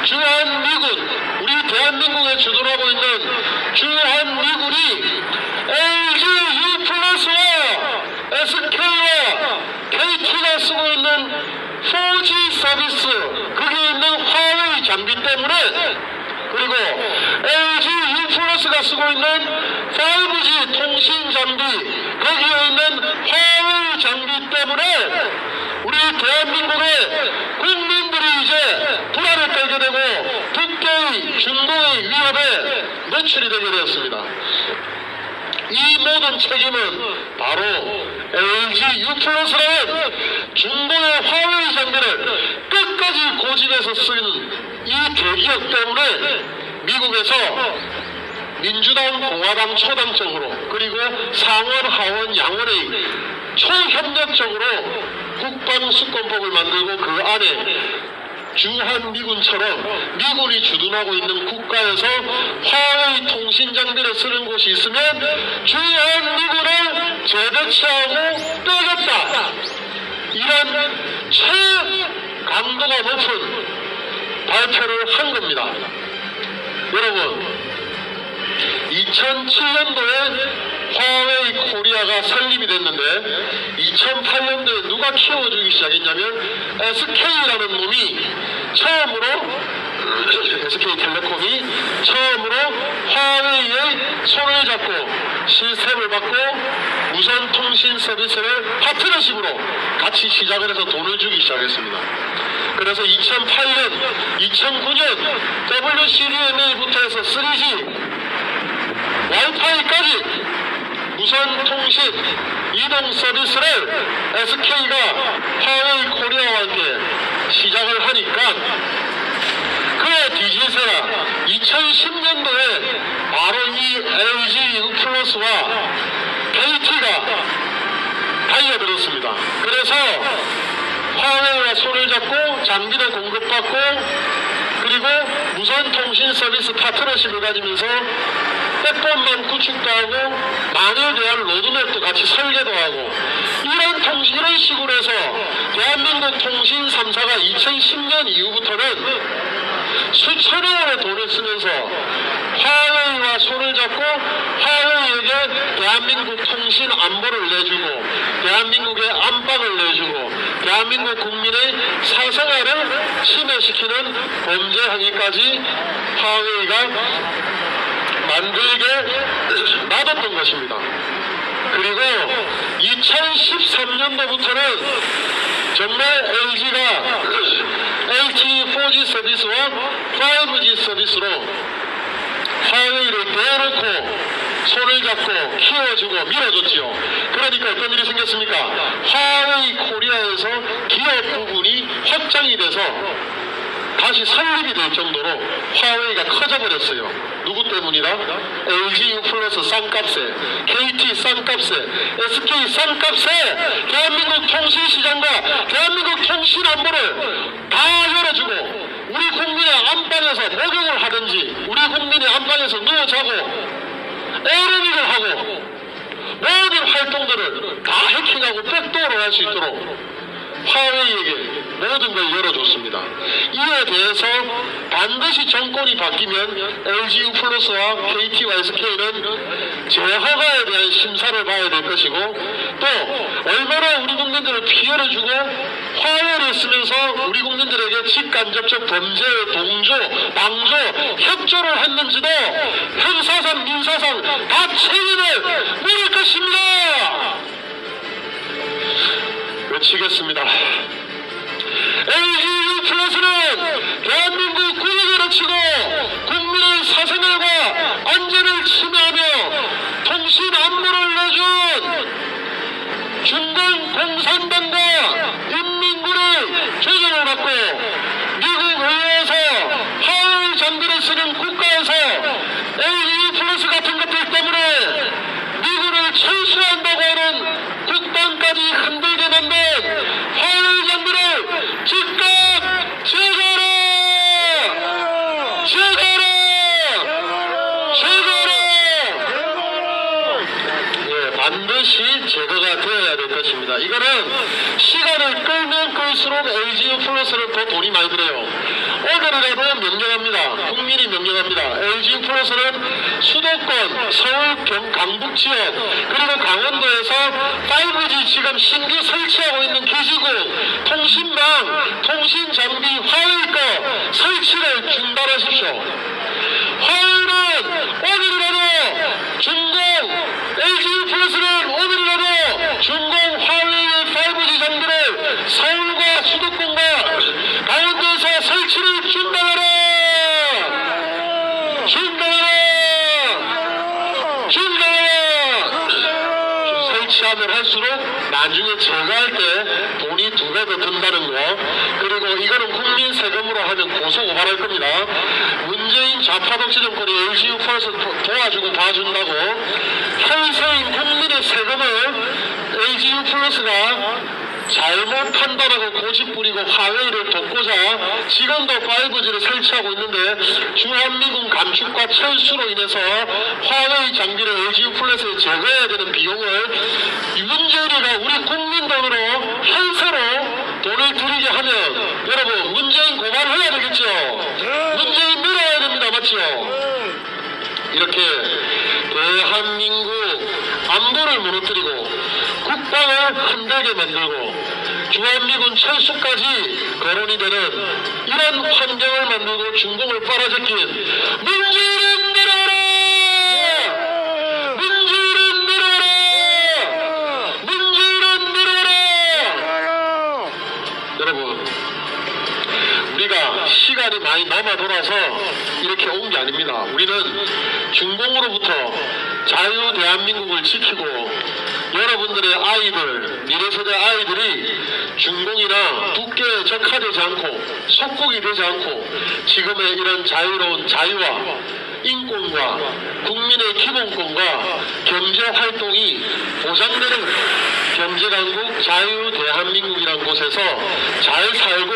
주한미군, 우리 대한민국에 주둔하고 있는 주한 미군이 LG U+와 SK와 KT가 쓰고 있는 4G 서비스, 거기에 있는 화웨이 장비 때문에, 그리고 LG U+가 쓰고 있는 5G 통신 장비, 거기에 있는 화웨이 장비 때문에 우리 대한민국의 국민들이 이제 불안을 떨게 되고 국가의 중도의 위협에 노출이 되게 되었습니다. 이 모든 책임은 바로 LG U+라는 중도의 화웨이 장비를 끝까지 고집해서 쓰는 이 대기업 때문에 미국에서 민주당, 공화당 초당적으로, 그리고 상원, 하원, 양원의 초협력적으로 국방수권법을 만들고 그 안에 주한미군처럼 미군이 주둔하고 있는 국가에서 화웨이 통신 장비를 쓰는 곳이 있으면 주한미군을 재배치하고 빼겠다, 이런 최강도가 높은 발표를 한 겁니다. 여러분, 2007년도에 화웨이 코리아가 설립이 됐는데 2008년도에 누가 키워주기 시작했냐면 SK라는 놈이 처음으로, SK텔레콤이 처음으로 화웨이의 손을 잡고 시스템을 받고 무선 통신 서비스를 파트너십으로 같이 시작을 해서 돈을 주기 시작했습니다. 그래서 2008년, 2009년 WCDMA부터 해서 3G, 와이파이까지 무선 통신 이동 서비스를 SK가 화웨이 코리아와 함께 시작을 하니까 그에 뒤지세라 2010년도에 바로 이 LG U+와 KT가 달려들었습니다. 그래서 화웨이와 손을 잡고 장비를 공급받고 그리고 무선 통신 서비스 파트너십을 가지면서 백본만 구축도 하고 만에 대한 로드맵도 같이 설계도 하고 이런 식으로 해서 대한민국 통신 3사가 2010년 이후부터는 수천억 원의 돈을 쓰면서 화웨이와 손을 잡고 화웨이에게 대한민국 통신 안보를 내주고 대한민국의 안방을 내주고 대한민국 국민의 사생활을 침해시키는 범죄 행위까지 화웨이가 만들게 놔뒀던 것입니다. 그리고 2013년도부터는 정말 LG가 LTE 4G 서비스와 5G 서비스로 화웨이를 대놓고 손을 잡고 키워주고 밀어줬지요. 그러니까 어떤 일이 생겼습니까? 화웨이 코리아에서 기업 부분이 확장이 돼서 다시 설립이 될 정도로 화웨이가 커져버렸어요. 누구 때문이다? LG U+ 싼값에, KT 싼값에, SK 싼값에 대한민국 통신시장과 대한민국 통신안보를 다 열어주고 우리 국민의 안방에서 목욕을 하든지 우리 국민의 안방에서 누워 자고 에어로빅을 하고 모든 활동들을 다 해킹하고 백도어를 할 수 있도록 화웨이에게 모든 걸 열어줬습니다. 이에 대해서 반드시 정권이 바뀌면 LG U+와 KT와 SK는 재허가에 대한 심사를 봐야 될 것이고 또 얼마나 우리 국민들을 피해를 주고 화웨이를 쓰면서 우리 국민들에게 직간접적 범죄에 동조, 방조, 협조를 했는지도 형사상, 민사상 다 책임을 물을 것입니다. 외치겠습니다. LG U+는 대한민국 국익을 해치고 국민의 사생활과 안전을 침해하며 통신 안보를 내준 중공 공산당과 인민군의 조정을 받고 미국 의회에서 화웨이 장비를 쓰는 국가에서 LG U+ 같은 것들 때문에 미군을 철수한다고 하는 국방까지 흔들게 만든 화웨이 장비를 즉각 제거하라! 제거하라! 제거하라! 예, 반드시 제거가 되어야 될 것입니다. 이거는 LGU 플러스는 더 돈이 많이 들어요. 오늘이라도 명령합니다. 국민이 명령합니다. LGU 플러스는 수도권, 서울, 강북 지역, 그리고 강원도에서 5G 지금 신규 설치하고 있는 기지국, 통신망, 통신장비, 화웨이 거 설치를 중단하십시오. 화웨이는 오늘이라도 중공, LGU 플러스는 오늘이라도 중공 화웨이의 5G 장비를 서울과 수도권과 강원도에서 설치를 중단하라! 설치하면 할수록 나중에 제거할 때 돈이 2배 더 든다는 거, 그리고 이거는 국민 세금으로 하면 고소 고발할 겁니다. 문재인 좌파 독재 정권이 LGU 플러스 도와주고 봐준다고 현세인 국민의 세금을 LGU 플러스가 잘못 판단하고 고집 부리고 화웨이를 돕고자 지금도 5G를 설치하고 있는데, 주한미군 감축과 철수로 인해서 화웨이 장비를 LGU 플러스에 제거해야 되는 비용을 문재인이가 우리 국민 돈으로 현세로 돈을 들이게 하면 여러분 문재인 고발해야 되겠죠. 문재인 밀어야 됩니다. 맞죠? 이렇게 대한민국 안보를 무너뜨리고 국방을 흔들게 만들고 주한미군 철수까지 거론이 되는 이런 환경을 만들고 중공을 빨아들인 문재인은 내려라! 문재인은 내려라! 문재인은 내려라! 여러분, 우리가 시간이 많이 남아 돌아서 이렇게 온 게 아닙니다. 우리는 중공으로부터 자유 대한민국을 지키고 여러분들의 아이들, 미래세대 아이들이 중공이나 두께에 적화되지 않고 속국이 되지 않고 지금의 이런 자유로운 자유와 인권과 국민의 기본권과 경제활동이 보장되는 경제강국 자유 대한민국이란 곳에서 잘 살고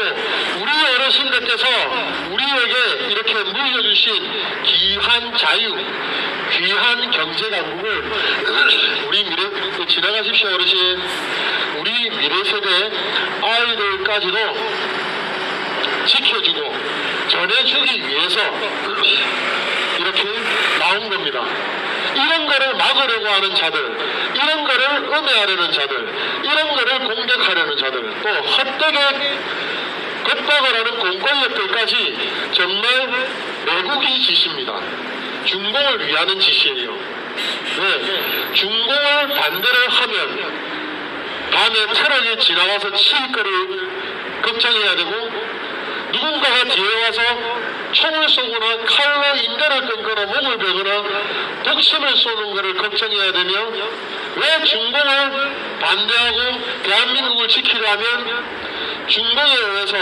우리 어르신들께서 우리에게 이렇게 물려주신 귀한 자유, 귀한 경제강국을 우리 지나가십시오 어르신. 우리 미래세대 아이들까지도 지켜주고 전해주기 위해서 이렇게 나온 겁니다. 이런 거를 막으려고 하는 자들, 이런 거를 음해하려는 자들, 이런 거를 공격하려는 자들, 또 헛되게 겁박을 하는 공권력들까지 정말 매국이 짓입니다. 중공을 위하는 짓이에요. 네, 중공을 반대를 하면 밤에 트럭이 지나와서 칠 거를 걱정해야 되고 누군가가 뒤에 와서 총을 쏘거나 칼로 인대를 끊거나 목을 베거나 독침을 쏘는 것을 걱정해야 되며, 왜 중공을 반대하고 대한민국을 지키려면 중공에 의해서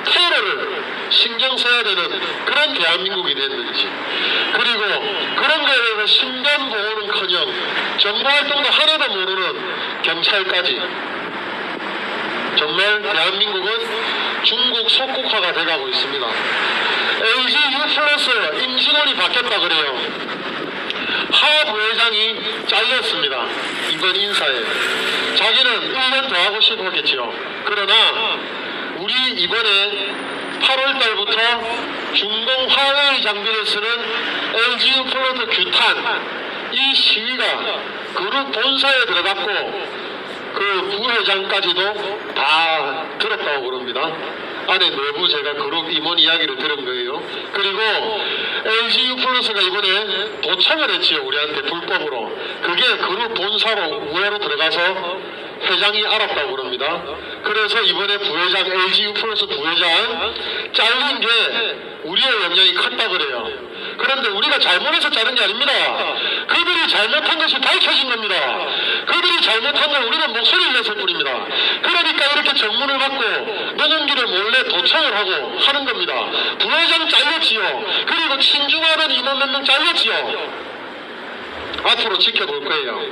테러를 신경 써야 되는 그런 대한민국이 됐는지, 그리고 그런 거에 대해서 신변보호는커녕 정보활동도 하나도 모르는 경찰까지, 정말 대한민국은 중국 속국화가 돼가고 있습니다. LGU 플러스 임직원이 바뀌었다 그래요. 하 부회장이 잘렸습니다. 이번 인사에. 자기는 1년 더 하고 싶었겠지요. 그러나 우리 이번에 8월 달부터 중공 화웨이 장비를 쓰는 LGU 플러스 규탄 이 시위가 그룹 본사에 들어갔고 그 부회장까지도 다 들었다고 그럽니다. 안에 내부 제가 그룹 임원 이야기를 들은 거예요. 그리고 LGU 플러스가 이번에 도청을 했지요. 우리한테 불법으로. 그게 그룹 본사로 우회로 들어가서 회장이 알았다고 그럽니다. 그래서 이번에 부회장, LGU 플러스 부회장 잘린 게 우리의 영향이 컸다 그래요. 그런데 우리가 잘못해서 자른 게 아닙니다. 그들이 잘못한 것이 밝혀진 겁니다. 그들이 잘못한 걸 우리는 목소리를 냈을 뿐입니다. 그러니까 이렇게 정문을 받고 녹음기를 몰래 도청을 하고 하는 겁니다. 부회장 잘렸지요. 그리고 친중하는 임원 몇 명 잘렸지요. 앞으로 지켜볼 거예요.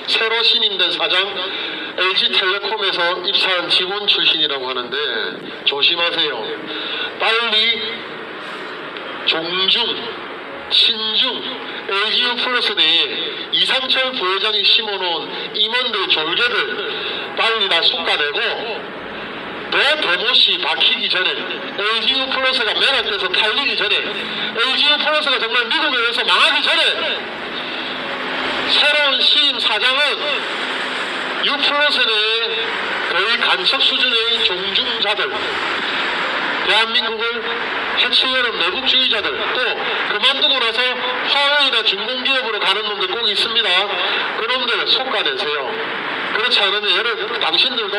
새로 신임된 사장 LG텔레콤에서 입사한 직원 출신이라고 하는데 조심하세요. 빨리 종중, 신중, LGU 플러스 내에 이상철 부회장이 심어놓은 임원들 졸개들 빨리 다 솎아내고 대못이 박히기 전에 LGU 플러스가 매각돼서 팔리기 전에 LGU 플러스가 정말 미국에 의해서 망하기 전에 새로운 신임 사장은 U 플러스 내에 거의 간첩 수준의 종중자들, 대한민국을 해치려는 내국주의자들, 또 그만두고 나서 화웨이나 중공기업으로 가는 놈들 꼭 있습니다. 그놈들 속가내세요. 그렇지 않으면 여러분 당신들도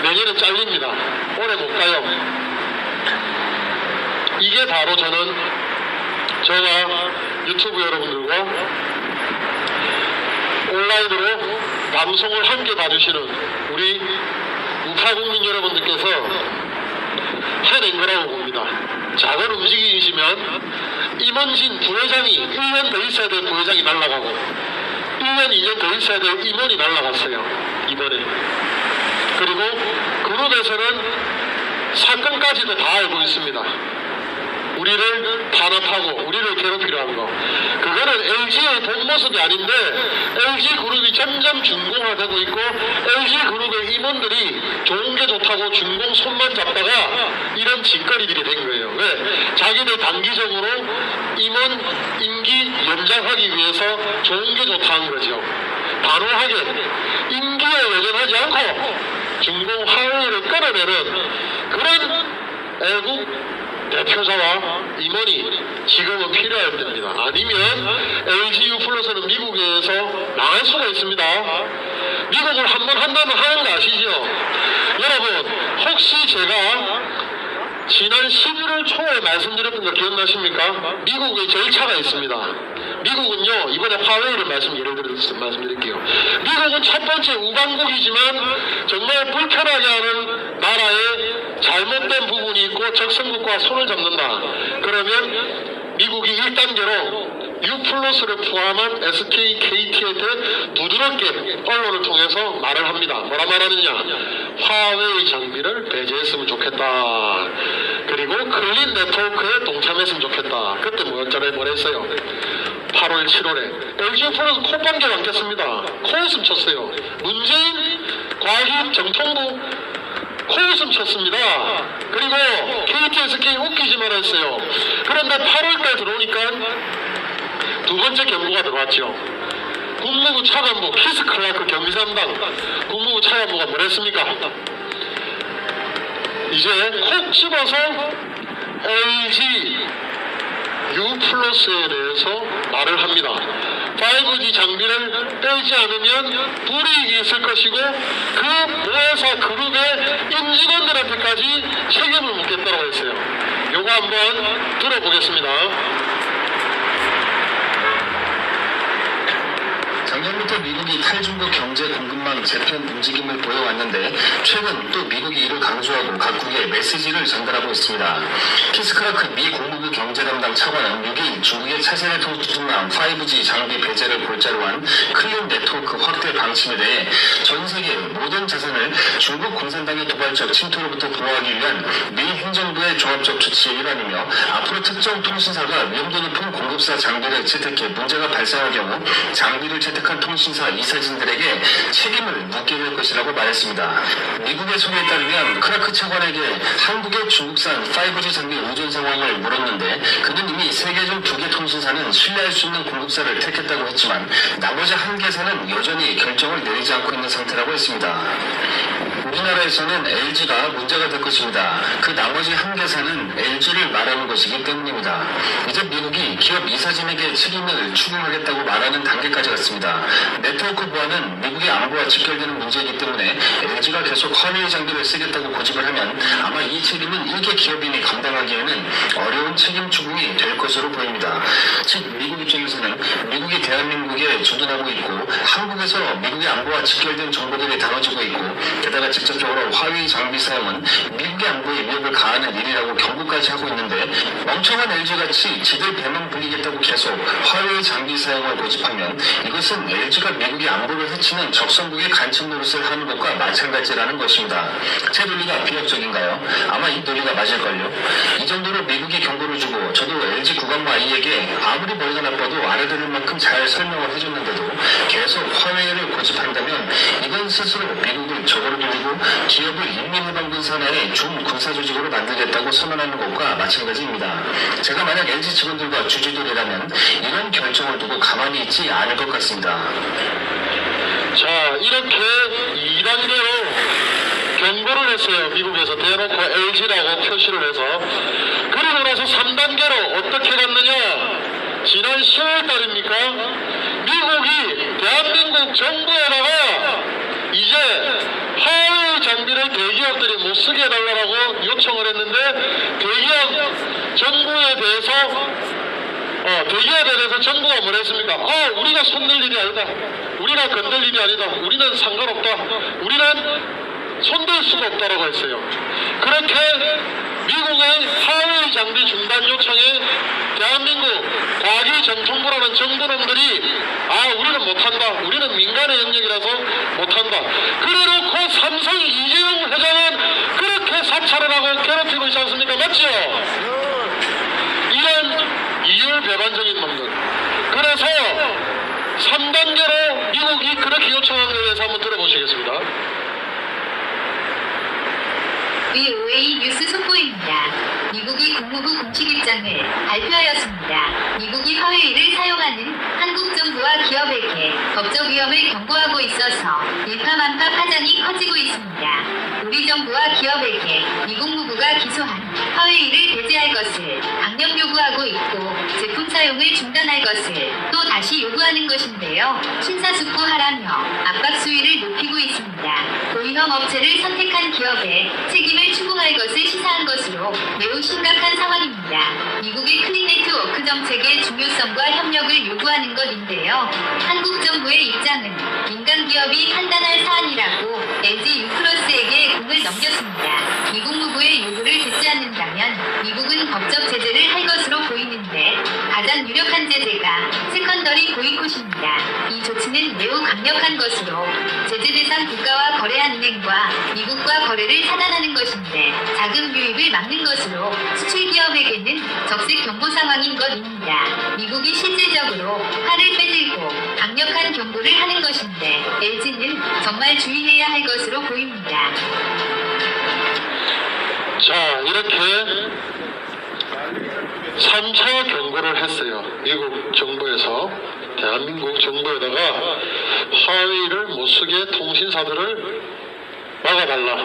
내년에 잘립니다. 오래 못 가요. 이게 바로 저는 제가 유튜브 여러분들과 온라인으로 방송을 함께 봐주시는 우리 우파국민 여러분들께서 해낸 거라고 봅니다. 작은 움직임이시면 임원진 부회장이 1년 더 있어야 될 부회장이 날아가고 1년, 2년 더 있어야 될 임원이 날아갔어요. 이번에. 그리고 그룹에서는 사건까지도 다 알고 있습니다. 우리를 탄압하고 우리를 괴롭히려 한 거. 그거는 LG의 본 모습이 아닌데 LG그룹이 점점 준공화되고 있고 LG그룹의 임원들이 좋은 게 좋다고 준공 손만 잡다가 이런 짓거리들이 된 거예요. 왜? 자기들 단기적으로 임원 임기 연장하기 위해서 좋은 게 좋다는 거죠. 단호하게 임기에 여전하지 않고 준공 화웨이를 끌어내는 그런 애국 대표자와 임원이 지금은 필요할 때입니다. 아니면 LGU 플러스는 미국에서 나갈 수가 있습니다. 미국을 한번 한다면 하는 거 아시죠? 여러분, 혹시 제가 지난 11월 초에 말씀드렸던 거 기억나십니까? 미국의 절차가 있습니다. 미국은요, 이번에 화웨이를 말씀드릴게요. 미국은 첫 번째 우방국이지만 정말 불편하게 하는 나라의 잘못된 부분이 있고 적성국과 손을 잡는다. 그러면 미국이 1단계로 U 플러스를 포함한 SK, KT에 대해 부드럽게 언론을 통해서 말을 합니다. 뭐라 말하느냐? 화웨이 장비를 배제했으면 좋겠다. 그리고 클린 네트워크에 동참했으면 좋겠다. 그때 뭐랬어요? 8월, 7월에 LG 플러스 콧방귀 안겼습니다. 코웃음 쳤어요. 문재인 과기업 정통부 코웃음 쳤습니다. 그리고 KT, SK 웃기지 말았어요. 그런데 8월달 들어오니까 두 번째 경고가 들어왔죠. 국무부 차관부 키스 클라크 경기삼당 국무부 차관부가 뭐랬습니까? 이제 콕 집어서 LG U 플러스에 대해서 말을 합니다. 5G 장비를 빼지 않으면 불이익이 있을 것이고 그 모회사 그룹의 임직원들한테까지 책임을 묻겠다고 했어요. 요거 한번 들어보겠습니다. 작년부터 미국이 탈중국 경제 공급망 재편 움직임을 보여왔는데 최근 또 미국이 이를 강조하고 각국에 메시지를 전달하고 있습니다. 키스크라크 미 국무부 경제 담당 차관은 6일 중국의 차세대 통신망 5G 장비 배제를 골자로 한 클린 네트워크 확대 방침에 대해 전 세계 모든 자산을 중국 공산당의 도발적 침투로부터 보호하기 위한 미 행정부의 종합적 조치의 일환이며 앞으로 특정 통신사가 위험도 높은 공급사 장비를 채택해 문제가 발생할 경우 장비를 채택한 통신사 이사진들에게 책임을 묻게 될 것이라고 말했습니다. 미국의 소개에 따르면 크라크 차관에게 한국의 중국산 5G 장비 의존 상황을 물었는데 그는 이미 세계 중 2개 통신사는 신뢰할 수 있는 공급사를 택했다고 했지만 나머지 한 개사는 여전히 결정을 내리지 않고 있는 상태라고 했습니다. 우리나라에서는 LG가 문제가 될 것입니다. 그 나머지 한 개사는 LG를 말하는 것이기 때문입니다. 이제 미국이 기업 이사진에게 책임을 추궁하겠다고 말하는 단계까지 갔습니다. 네트워크 보안은 미국의 안보와 직결되는 문제이기 때문에 LG가 계속 화웨이 장비를 쓰겠다고 고집을 하면 아마 이 책임은 일개 기업인이 감당하기에는 어려운 책임 추궁이 될 것으로 보입니다. 즉 미국 입장에서는 미국이 대한민국에 주둔하고 있고 한국에서 미국의 안보와 직결된 정보들이 다뤄지고 있고 게다가 직접적으로 화웨이 장비 사용은 미국의 안보에 위협을 가하는 일이라고 경고까지 하고 있는데 멍청한 LG같이 지들 배만 불리겠다고 계속 화웨이 장비 사용을 고집하면 이것은 LG가 미국의 안보를 해치는 적성국의 간첩 노릇을 하는 것과 마찬가지라는 것입니다. 제 논리가 비약적인가요? 아마 이 논리가 맞을걸요. 이 정도로 미국이 경고를 주고 저도 LG 국왕과 아이에게 아무리 머리가 나빠도 알아들을 만큼 잘 설명을 해줬는데도 계속 화웨이를 고집한다면 이건 스스로 미국을 적으로 돌리고 기업을 인민해방군 산하의 준군사조직으로 만들겠다고 선언하는 것과 마찬가지입니다. 제가 만약 LG 직원들과 주주들이라면 이런 결정을 두고 가만히 있지 않을 것 같습니다. 자, 이렇게 2단계로 경고를 했어요. 미국에서 대놓고 LG라고 표시를 해서. 그리고 나서 3단계로 어떻게 갔느냐. 지난 10월 달입니까? 미국이 대한민국 정부에다가 이제 화웨이 장비를 대기업들이 못 쓰게 해달라고 요청을 했는데 대기업 정부에 대해서 정부가 뭘 했습니까? 우리가 손댈 일이 아니다. 우리가 건들 일이 아니다. 우리는 상관없다. 우리는 손댈 수가 없다라고 했어요. 그렇게 미국의 화웨이 장비 중단 요청에 대한민국 과기정통부라는 정부놈들이 우리는 못한다. 우리는 민간의 영역이라서 못한다. 그래놓고 삼성 이재용 회장은 그렇게 사찰을 하고 괴롭히고 있지 않습니까? 맞죠? 이런 이율배반적인 놈들. 그래서 3단계로 미국이 그렇게 요청한 것에 대해서 한번 들어보시겠습니다. VOA 뉴스 속보입니다. 미국이 국무부 공식 입장을 발표하였습니다. 미국이 화웨이를 사용하는 한국 정부와 기업에게 법적 위험을 경고하고 있어서 일파만파 파장이 커지고 있습니다. 우리 정부와 기업에게 미국 무부가 기소한 화웨이를 배제할 것을 강력 요구하고 있고 제품 사용을 중단할 것을 또 다시 요구하는 것인데요. 심사숙고하라며 압박 수위를 높이고 있습니다. 고위험 업체를 선택한 기업에 책임을 추궁할 것을 시사한 것으로 매우 심각한 상황입니다. 미국의 클린 네트워크 정책의 중요성과 협력을 요구하는 것인데요. 한국 정부의 입장은 민간 기업이 판단할 사안이라고 LG U+에게 공을 넘겼습니다. 미국 무부의 요구를 듣지 않는다면 미국은 법적 제재를 할 것으로 보이는데 가장 유력한 제재가 세컨더리 보이콧입니다. 이 조치는 매우 강력한 것으로 제재 대상 국가와 거래한 은행과 미국과 거래를 차단하는 것인데 자금 유입을 막는 것으로 수출 기업에게는 적색 경고 상황인 것입니다. 미국이 실질적으로 팔을 빼들고 강력한 경고를 하는 것인데 LG는 정말 주의해야 할 것으로 보입니다. 자, 이렇게 3차 경고를 했어요. 미국 정부에서 대한민국 정부에다가 화웨이를 못쓰게 통신사들을 막아달라,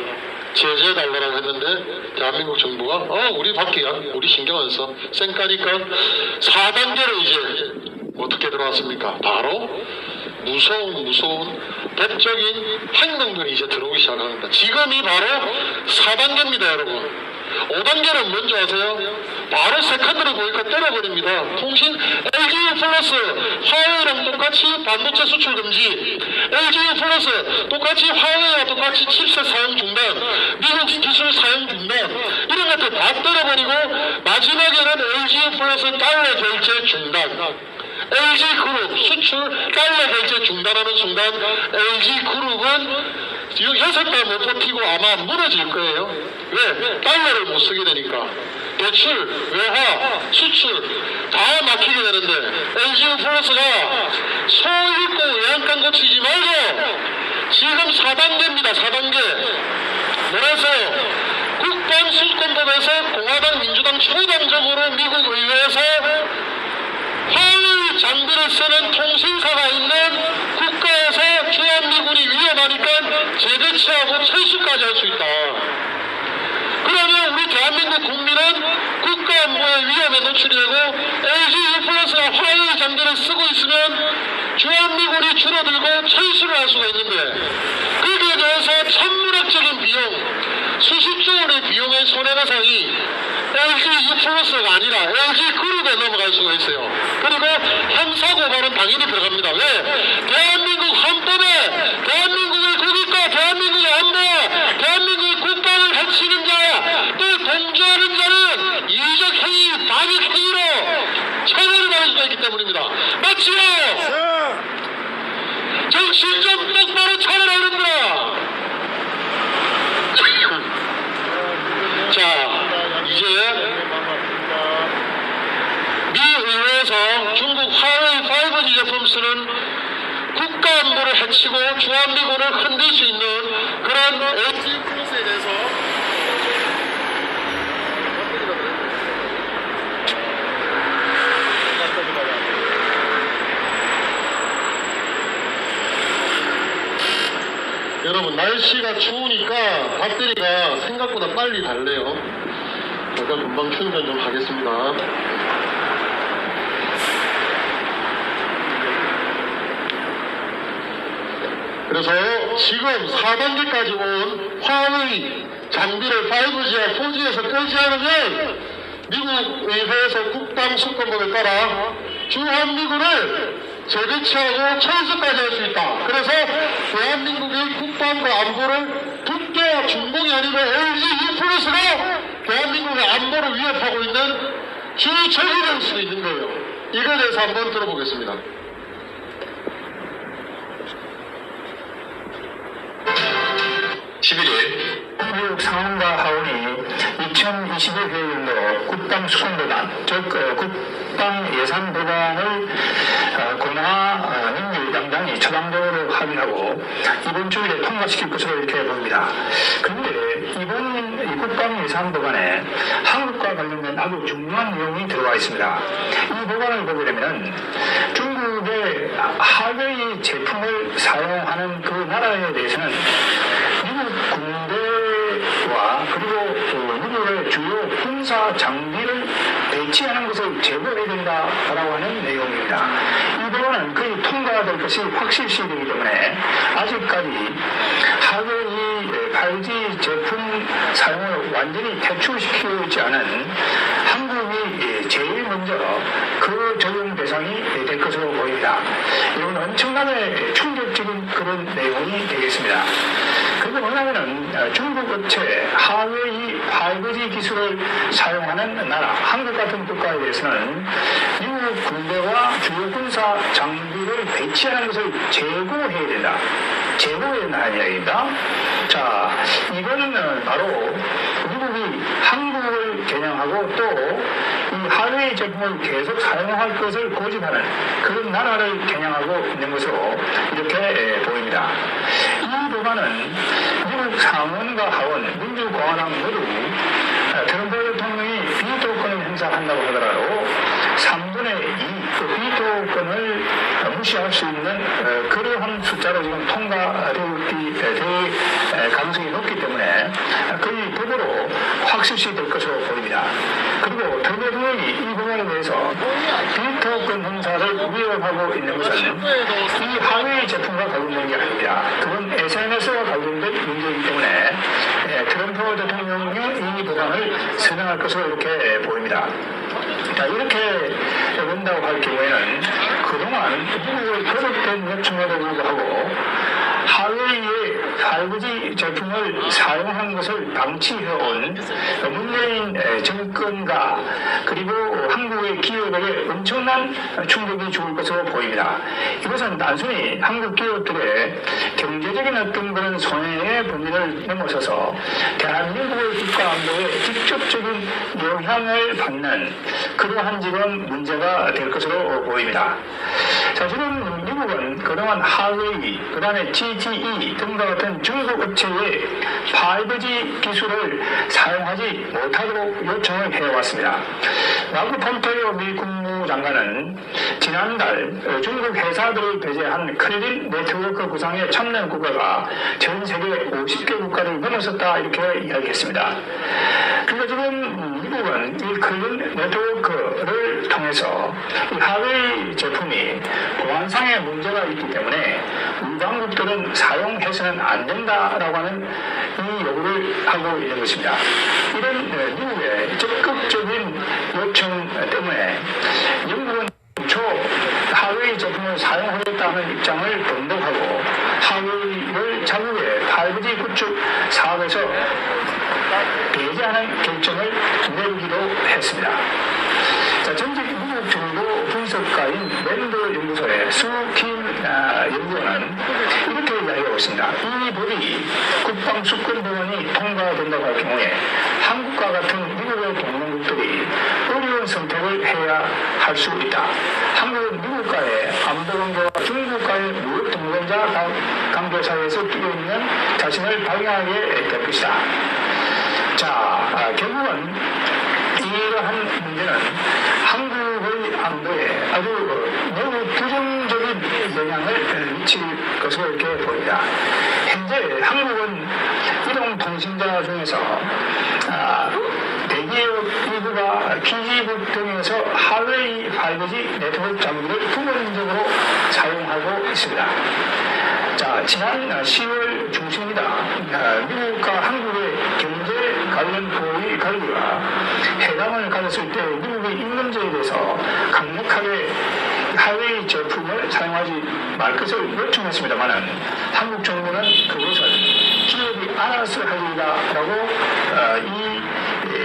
제재해달라고 했는데 대한민국 정부가 우리 밖이야, 우리 신경 안 써, 쌩까니까 4단계로 이제 어떻게 들어왔습니까? 바로 무서운 법적인 행동들이 이제 들어오기 시작합니다. 지금이 바로 4단계입니다, 여러분. 5단계는 뭔지 아세요? 바로 세컨드를 보니까 때려버립니다. 통신 LGU+, 화웨이랑 똑같이 반도체 수출 금지, LGU+, 똑같이 화웨이와 똑같이 칩셋 사용 중단, 미국 기술 사용 중단, 이런 것들 다 때려버리고 마지막에는 LGU+ 달러 결제 중단, LG그룹 수출 달러 결제 중단하는 순간 LG그룹은 6달 못 버티고 아마 무너질 거예요. 왜? 달러를 못 쓰게 되니까. 대출, 외화, 수출 다 막히게 되는데 LGU+가 소 읽고 외양간 고치지 말고 지금 4단계입니다. 4단계. 뭐라서요? 국방수권법에서 공화당, 민주당 초당적으로 미국 의회에서 화웨이 장비를 쓰는 통신사가 있는 국가에서 주한미군이 위험하니까 재배치하고 철수까지 할 수 있다. 그러면 우리 대한민국 국민은 국가안보의 위험에 노출이 되고 LGU+가 화웨이 장비를 쓰고 있으면 주한미군이 줄어들고 철수를 할 수가 있는데 거기에 대해서 천문학적인 비용, 수십조 원의 비용의 손해배상이 LGU+가 아니라 LG그룹에 넘어갈 수가 있어요. 그리고 형사고발은 당연히 들어갑니다. 왜? 대한민국 헌법에 대한민국의 국익과 대한민국의 안보와 대한민국의 국방을 해치는 자, 또 동조하는 자는 이적 행위, 반역 행위로 처벌을 받을 수가 있기 때문입니다. 맞지요? 정신 좀 똑바로 차려라, 이놈들아. 자, 이제 펼치고 주한미군을 흔들 수 있는 그런 LG 플러스에 대해서 여러분, 날씨가 추우니까 배터리가 생각보다 빨리 닳네요. 제가 금방 충전 좀 하겠습니다. 그래서 지금 4단계까지 온 화웨이 장비를 5G와 4G에서 끄지 않으면 미국 의회에서 국방 수권법에 따라 주한미군을 재배치하고 철수까지 할 수 있다. 그래서 대한민국의 국방과 안보를 북대와 중공이 아니고 LG U+가 대한민국의 안보를 위협하고 있는 주적이 될 수도 있는 거예요. 이거에 대해서 한번 들어보겠습니다. 11일 미국 상원과 하원이 2021년도 국방수권법안, 즉 국방 예산 법안을 공화 민주양당이 처방적으로 합의하고 이번 주에 통과시킬 것으로 이렇게 보입니다. 그런데 이번 이 국방 예산 법안에 한국과 관련된 아주 중요한 내용이 들어가 있습니다. 이 법안을 보게 되면 중국의 하웨이 제품을 사용하는 그 나라에 대해서는 미국 군대와 그리고 미국의 주요 군사 장비를 배치하는 것을 제거해야 된다라고 하는 내용입니다. 이 법안은 거의 통과될 것이 확실시 되기 때문에 아직까지 하웨이 8G 제품 사용을 완전히 퇴출시키고 있지 않은 한국이 제일 먼저 그 적용 대상이 될 것으로 보입니다. 이건 엄청나게 충격적인 그런 내용이 되겠습니다. 그리고 뭐냐면은 중국 업체 하웨이 5G 기술을 사용하는 나라, 한국 같은 국가에 대해서는 미국 군대와 주요 군사 장비를 배치하는 것을 제고해야 된다. 제고해야 된다는 이야기입니다. 자, 이거는 바로 미국이 한국을 겨냥하고 또 이 하웨이 제품을 계속 사용할 것을 고집하는 그런 나라를 겨냥하고 있는 것으로 이렇게 보입니다. 이 법안은 미국 상원과 하원, 민주공화당 모두 트럼프 대통령이 비토권을 행사한다고 하더라도 3분의 2 그 비토권을 무시할 수 있는 그러한 숫자로 지금 통과될 가능성이 높기 때문에 거의 법으로 확실시 될 것으로 보입니다. 그리고 트럼프 대통령이 이 법안에 대해서 비토권 행사를 위협하고 있는 것은 이 하웨이 제품과 관련된 게 아닙니다. 그건 SNS와 관련된 문제이기 때문에 트럼프 대통령이 이 법안을 선행할 것으로 이렇게 보입니다. 자, 이렇게 본다고 할 경우에는 그동안 미국의 거듭된 요청에도 불구하고 하웨이의 5G 제품을 사용한 것을 방치해온 문재인 정권과 그리고 한국의 기업에게 엄청난 충격이 죽을 것으로 보입니다. 이것은 단순히 한국 기업들의 경제적인 어떤 그런 손해의 범위를 넘어서서 대한민국의 국가 안보에 직접적인 영향을 받는 그러한 지금 문제가 될 것으로 보입니다. 자, 지금 미국은 그동안 하웨이, 그 다음에 GTE 등과 같은 중국 업체의 5G 기술을 사용하지 못하도록 요청을 해왔습니다. 마크 폼페이오 미 국무장관은 지난달 중국 회사들을 배제한 크레딧 네트워크 구상에 참여한 국가가 전 세계 50개 국가를 넘어섰다 이렇게 이야기했습니다. 그러니까 지금 미국은 이 크레딧 네트워크를 통해서 이 하웨이 제품이 보안상의 문제가 있기 때문에 우리 한국들은 사용해서는 안 된다라고 하는 이 요구를 하고 있는 것입니다. 이런 미국의 적극적인 요청 때문에 영국은 초 하웨이 제품을 사용하겠다는 입장을 변동하고 하웨이를 자국의 5G 구축 사업에서 배제하는 결정을 내리기도 했습니다. 자, 전직 미국 정부 분석가인 랜드 연구소의 수킴 연구원은 이렇게 이야기하고 있습니다. 이 법이 국방수권법안이 통과된다고 할 경우에 한국과 같은 미국의 동맹국들이 어려운 선택을 해야 할 수 있다. 한국은 미국과의 안보 관계와 중국과의 무역 동맹 동성애자 강조 사회에서 끼어 있는 자신을 발견하게 될 것이다. 자, 결국은 이러한 문제는 한국의 안보에 아주 매우 부정적인 영향을 미칠 것으로 이렇게 보입니다. 현재 한국은 이동통신자 중에서 대기업 일부가 기지국 등에서 하웨이 5G 네트워크 장비를 부분적으로 사용하고 있습니다. 자, 지난 10월 중순입니다. 미국과 한국의 경제 관련 고위 관리가 회담을 가졌을 때 미국의 이 문제에 대해서 강력하게 하웨이 제품을 사용하지 말 것을 요청했습니다만 한국 정부는 그것을 기업이 알아서 할 일이다라고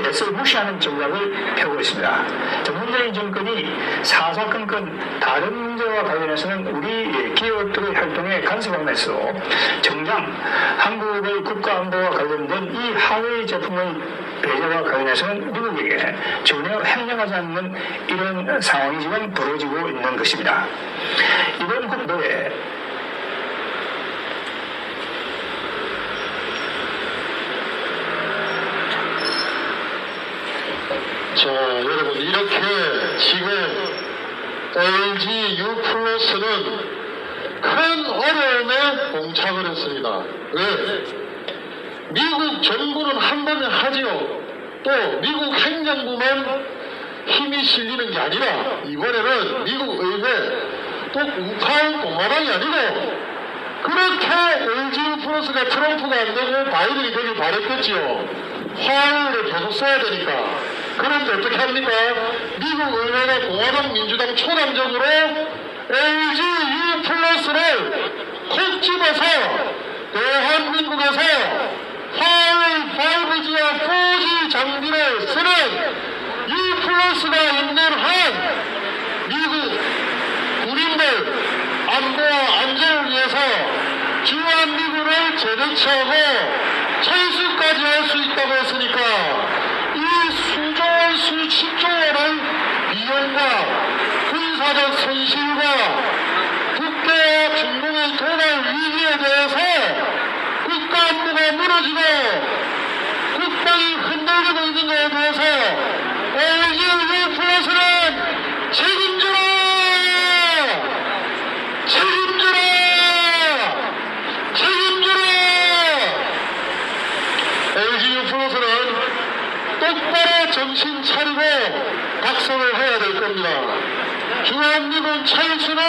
애써 무시하는 전략을 펴고 있습니다. 문재인 정권이 사사건건 다른 문제와 관련해서는 우리 기업들의 활동에 간섭하면서 정작 한국의 국가안보와 관련된 이 하웨이 제품의 배제와 관련해서는 미국에게 전혀 행정하지 않는 이런 상황이 지금 벌어지고 있는 것입니다. 이번 국도에 자, 여러분, 이렇게 지금 LG U+는 큰 어려움에 봉착을 했습니다. 왜? 미국 정부는 한 번에 하지요. 또 미국 행정부만 힘이 실리는 게 아니라 이번에는 미국 의회 또 우파의 공화당이 아니고 그렇게 LG U+가 트럼프가 안 되고 바이든이 되길 바랬겠지요. 화를 계속 써야 되니까. 그런데 어떻게 합니까? 미국 의회가 공화당 민주당 초당적으로 LG U+를 콕 집어서 대한민국에서 화웨이 5G와 4G 장비를 쓰는 U+가 있는 한 미국 군인들 안보와 안전을 위해서 주한미군을 재배치하고 철수까지 할 수 있다고 했으니까 이 수조원 수십조 원의 비용과 군사적 손실과 국대와 중공의 도발 위기에 대해서 국가안보가 무너지고 국방이 흔들리고 있는 것에 대해서 LG U+는 책임져라! 책임져라! 책임져라! LG U+는 똑바로 정신 차리고 각성을 해야 될 겁니다. 주한미군 철수는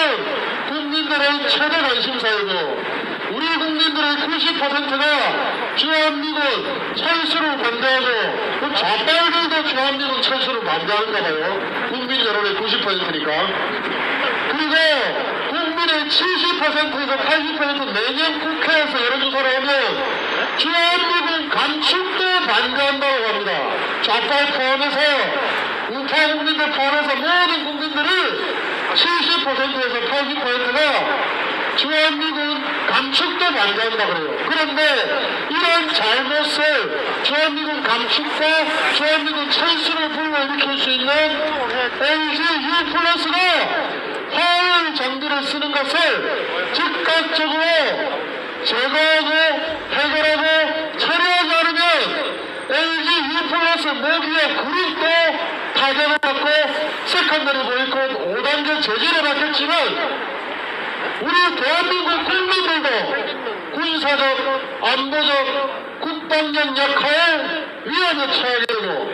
국민들의 최대 관심사이고 우리 국민들의 90%가 주한미군 철수를 반대하고 그럼 좌빨들도 주한미군 철수를 반대하는가 봐요. 국민 여론의 90%니까. 그리고 국민의 70%에서 80% 내년 국회에서 여론조사를 하면 주한미군 감축도 반대한다고 합니다. 좌빨 포함해서 우파 국민들 포함해서 모든 국민들이 70%에서 80%가 주한미군 감축도 반대한다 그래요. 그런데 이런 잘못을 주한미군 감축과 주한미군 철수를 불러일으킬 수 있는 LG U+가 화웨이 장비를 쓰는 것을 즉각적으로 제거하고 해결하고 처리하지 않으면 LG U+ 모기의 그룹도 타격을 받고 세컨더리 보이콧 5단계 제재를 받겠지만 우리 대한민국 국민들도 군사적, 안보적, 국방력 약화에 위험에 처하게 되고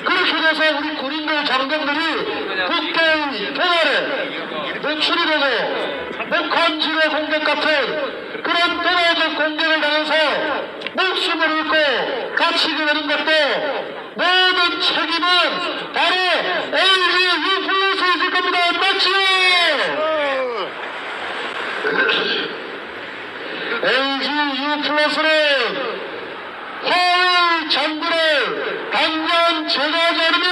그렇게 돼서 우리 군인들, 장병들이 국대의 도발에 노출이 되고 북한 지뢰 공격 같은 그런 도발적 공격을 당해서 목숨을 잃고 갇히게 되는 것도 모든 책임은 바로 LG U+에 있을 겁니다. 맞지요? LG U+는 화웨이 장비를 당장 제거하지 않으면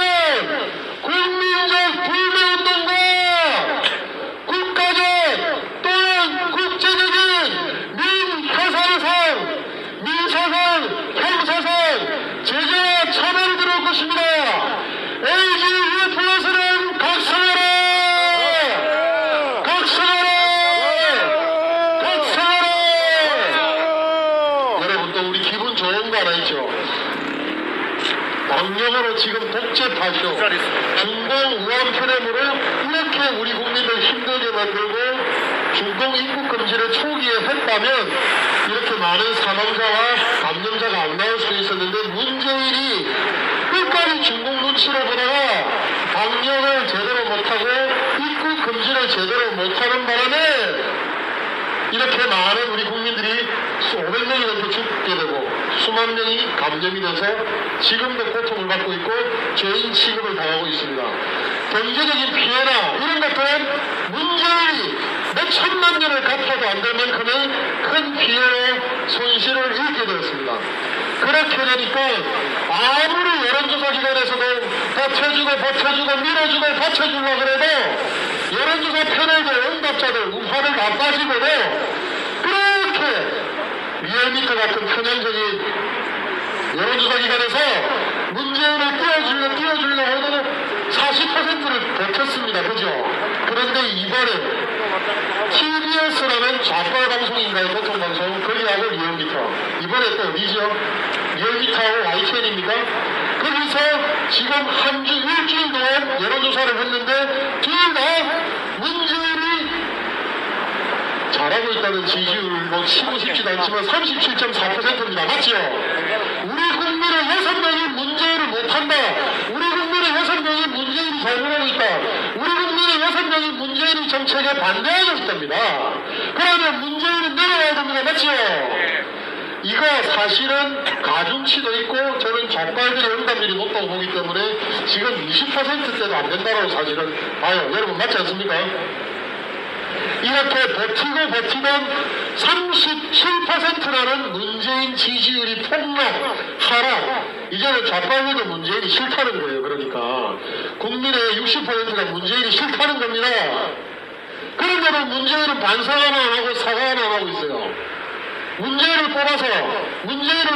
국민적 불매운동과 국가적 또는 국제적인 민사상, 형사상 제재와 처벌이 들어올 것입니다. LG U+는 각성하라! 각성하라! 각성하라! 여러모로 지금 독재파쇼, 중공 우한 편애물을 이렇게 우리 국민들 힘들게 만들고 중공 입국 금지를 초기에 했다면 이렇게 많은 사망자와 감염자가 안 나올 수도 있었는데 문재인이 끝까지 중공 눈치를 보다가 방역을 제대로 못하고 입국 금지를 제대로 못하는 바람에 이렇게 많은 우리 국민들이 500명이 넘게 죽게 되고 수만 명이 감염이 돼서 지금도 고통을 받고 있고 죄인 취급을 당하고 있습니다. 경제적인 피해나 이런 것들은 문재인이 몇 천만 년을 갚아도 안 될 만큼의 큰 피해로 손실을 입게 되었습니다. 그렇게 되니까 아무리 여론조사 기관에서도 버텨주고 밀어주고 버텨주려고 그래도 여론조사 패널들 응답자들 우파를 다 빠지고도 그렇게 리얼미터 같은 편향적인 여론조사 기관에서 문재인을 띄워주려 해도 40%를 버텼습니다. 그죠? 그런데 이번에 TBS라는 좌파 방송인가요? 교통방송 거기하고 리얼미터 이번에 또 어디죠? 리얼미터하고 YTN입니까? 거기서 지금 한 주 일주일 동안 여론조사를 했는데 둘 다 문재인이 잘하고 있다는 지지율 뭐 치고 싶지도 않지만 37.4%입니다. 맞죠? 우리 국민의 6명이 문재인을 못한다. 우리 국민의 6명이 문재인이 잘못하고 있다. 우리 국민의 6명이 문재인의 정책에 반대하고 있답니다. 그러면 문재인은 내려와야 됩니다. 맞죠? 이거 사실은 가중치도 있고 저는 좌빨들의 응답률이 높다고 보기 때문에 지금 20%대도 안 된다고 사실은 봐요. 여러분 맞지 않습니까? 이렇게 버티던 37%라는 문재인 지지율이 폭락, 하락. 이제는 좌빨들도 문재인이 싫다는 거예요. 그러니까 국민의 60%가 문재인이 싫다는 겁니다. 그런데도 문재인은 반성 하나 안 하고 사과 하나 안 하고 있어요. 문재인을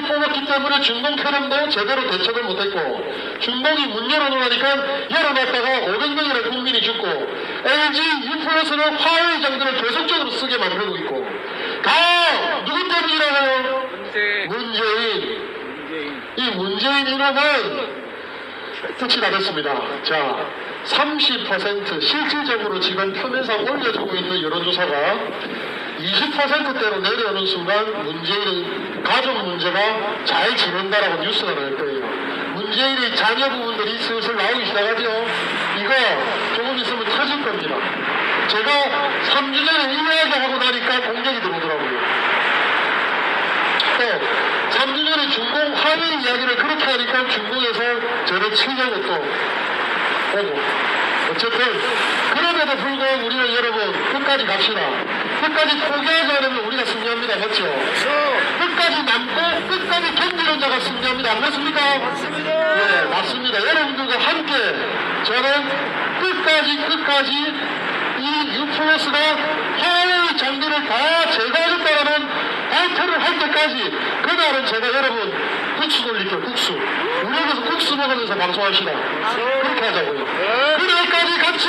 뽑았기 때문에 중공 폐렴도 제대로 대처를 못했고 중공이 문 열어놓으니까 열어놨다가 500명이나 국민이 죽고 LG U+는 화웨이 장비를 계속적으로 쓰게 만들고 있고 다 누구 때문이라고요? 문재인. 이 문재인 이놈은 끝이 나겠습니다. 자, 30% 실질적으로 지금 표면상 올려주고 있는 여론조사가 20%대로 내려오는 순간 문재인의 가족 문제가 잘 지낸다라고 뉴스가 나올 거예요. 문재인의 자녀 부분들이 슬슬 나오기 시작하죠. 이거 조금 있으면 터질 겁니다. 제가 3주 전에 이야기하고 나니까 공격이 들어오더라고요. 또 3주 전에 중공 화웨이 이야기를 그렇게 하니까 중공에서 저를 치려고 또 오고 어쨌든 그럼에도 불구하고 우리는 여러분 끝까지 갑시다. 끝까지 포기하지 않으면 우리가 승리합니다. 맞죠? 끝까지 남고 끝까지 견디는 자가 승리합니다. 안 맞습니까? 맞습니다. 예, 맞습니다. 여러분들과 함께 저는 끝까지 이 U+가 화웨이 장비를 다 제거하겠다라는 발표를 할 때까지 그날은 제가 여러분 국수 돌릴게요. 국수. 우리 여기서 국수 먹으면서 방송합시다. 그렇게 하자고요. 그날까지 같이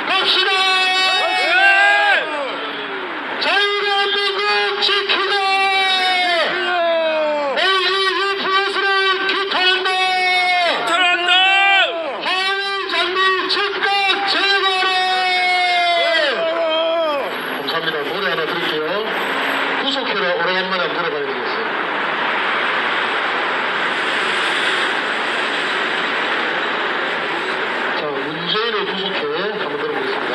갑시다. 대한민국 지키자. LG U+를 규탄한다. 화웨이 장비 즉각 제거하라. 감사합니다. 노래 하나 드릴게요. 구속해라. 오래간만에 한번 들어봐야 되겠어요. 자, 문재인을 구속해 한번 들어보겠습니다.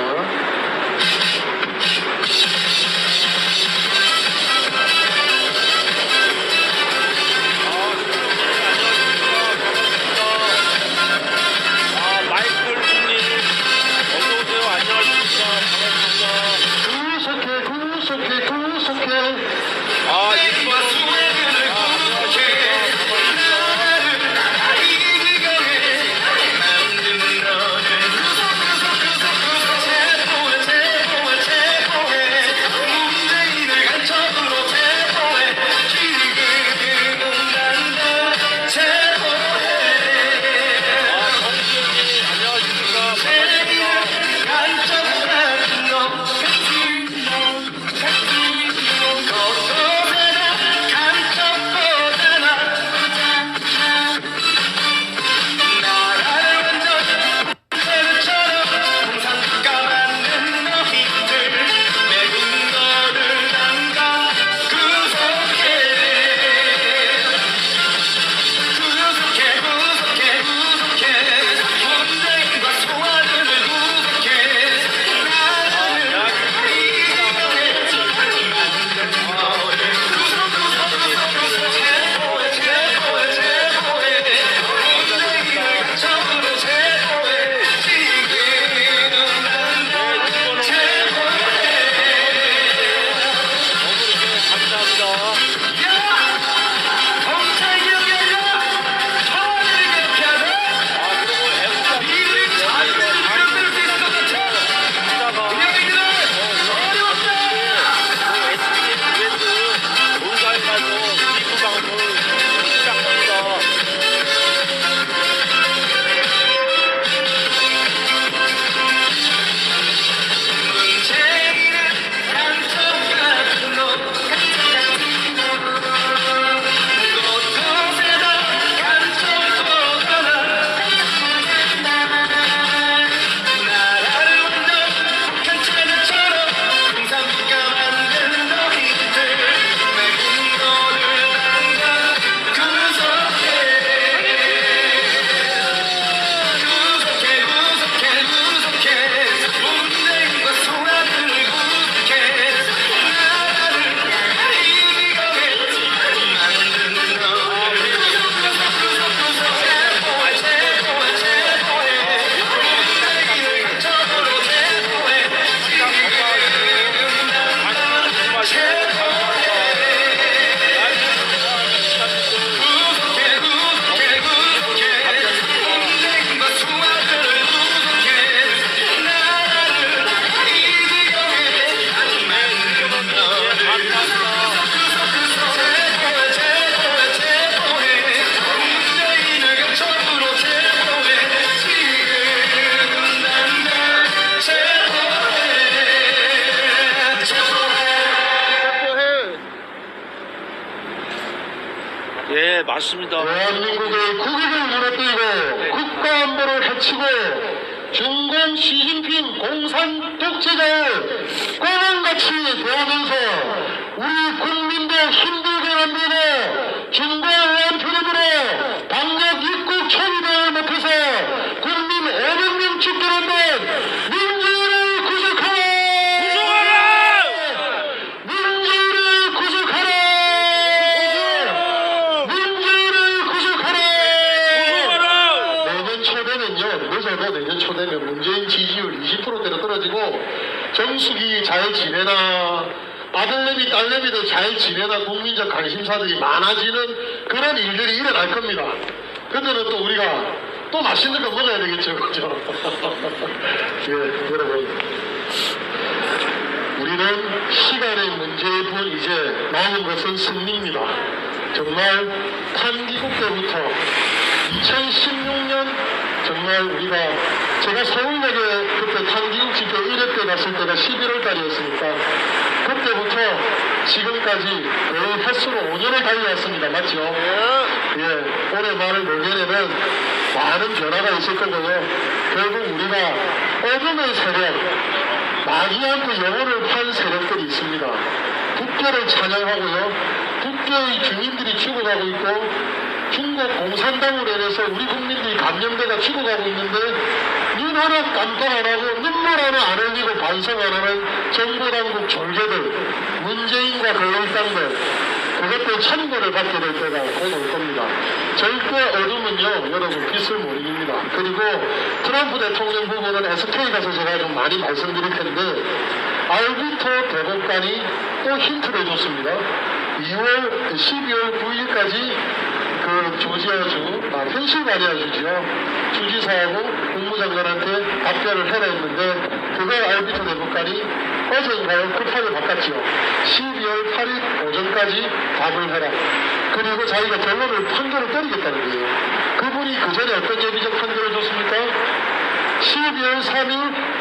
맞습니다. 대한민국의 국익을 무너뜨리고 국가안보를 해치고 중공 시진핑 공산 독재자를 꼬랑같이 대하면서 우리 국민들 힘들게 만들고 중공의 표현으로 방역 입국 처리를 못해서 국민 500명 죽게 만든 민주를 구속하라! 민주를 구속하라! 민주를 구속하라! 내년 초되면요, 늦어도 내년 초되면 문재인 지지율 20%대로 떨어지고 정수기 잘 지내나 아들내미 딸내미들 잘 지내나 국민적 관심사들이 많아지는 그런 일들이 일어날 겁니다. 그때는 또 우리가 또 맛있는 거 먹어야 되겠죠, 그죠? 예, 여러분. 우리는 시간의 문제일 뿐 이제 남은 것은 승리입니다. 정말 탄기국 때부터 2016년 정말 우리가 제가 서울역에 그때 탄기국 집회 1회 때 갔을 때가 11월 달이었으니까 그때부터 지금까지 거의 횟수로 5년을 달려왔습니다. 맞죠? 예, 올해 말 내년에는 많은 변화가 있을 거고요. 결국 우리가 어둠의 세력, 마귀한테 영혼을 판 세력들이 있습니다. 국교를 찬양하고요. 국교의 주민들이 죽어가고 있고 중국 공산당으로 인해서 우리 국민들이 감염돼가 죽어가고 있는데 눈 하나 깜빡 안 하고 눈물 하나 안 흘리고 반성 안 하는 정보당국 졸개들, 문재인과 거래일당들, 그것들 천벌을 받게 될 때가 곧 올 겁니다. 절대 어둠은요, 여러분 빛을 못 이깁니다. 그리고 트럼프 대통령 부분은 SK 가서 제가 좀 많이 말씀드릴 텐데 알비토 대법관이 또 힌트를 줬습니다. 12월 9일까지 그 조지아주, 펜실바니아주지요. 주지사하고 국무장관한테 답변을 해라 했는데 그걸 알비토 대법관이 어제인가요? 급하게 바꿨지요. 12월 8일 오전까지 답을 해라. 그리고 자기가 결론을 판결을 때리겠다는 거예요. 그분이 그 전에 어떤 예비적 판결을 줬습니까? 12월 3일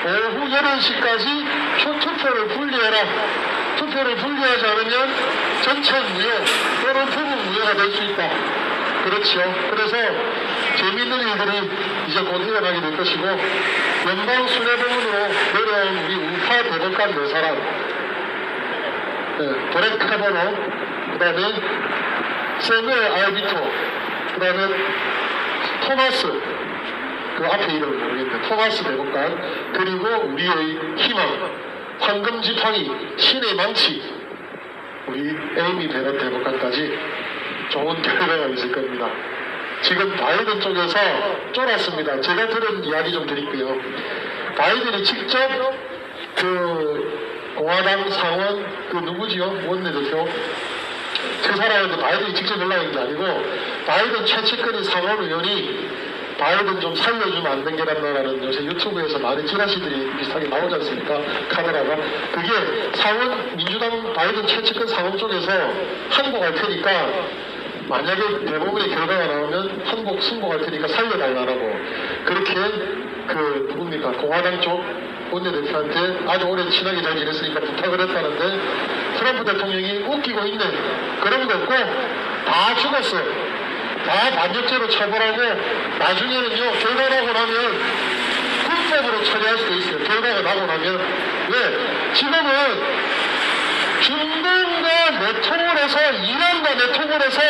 오후 11시까지 투표를 분리해라. 투표를 분리하지 않으면 전체 무효 또는 부분 무효가 될 수 있다. 그렇죠. 그래서 재미있는 일들이 이제 곧 일어나게 될 것이고 연방순회법원으로 내려온 우리 우파 대법관 4사람 브렛 카버너, 그 다음에 세무엘 알비토, 그 다음에 토마스, 그 앞에 이름을 모르겠는데 토마스 대법관, 그리고 우리의 희망 황금지팡이 신의 망치 우리 에이미 베넷 대법관까지 좋은 결과가 있을 겁니다. 지금 바이든 쪽에서 쫄았습니다. 제가 들은 이야기 좀 드릴게요. 바이든이 직접 그 공화당 상원 그 누구지요? 원내대표 그 사람한테 바이든이 직접 연락한 게 아니고 바이든 최측근의 상원 의원이 바이든 좀 살려주면 안 된게란다라는 요새 유튜브에서 많은 찌라시들이 비슷하게 나오지 않습니까? 카메라가. 그게 상원, 민주당 바이든 최측근 상원 쪽에서 항복할 테니까 만약에 대법원의 결과가 나오면 항복 승복할 테니까 살려달라고 그렇게 그 누굽니까? 공화당 쪽 원내대표한테 아주 오래 친하게 잘 지냈으니까 부탁을 했다는데 트럼프 대통령이 웃기고 있네. 그런 거 없고 다 죽었어. 다 반역죄로 처벌하고 나중에는요 결과 나고 나면 군법으로 처리할 수도 있어요. 결과가 나고 나면. 왜? 지금은 중동과 내통을 해서 이란과 내통을 해서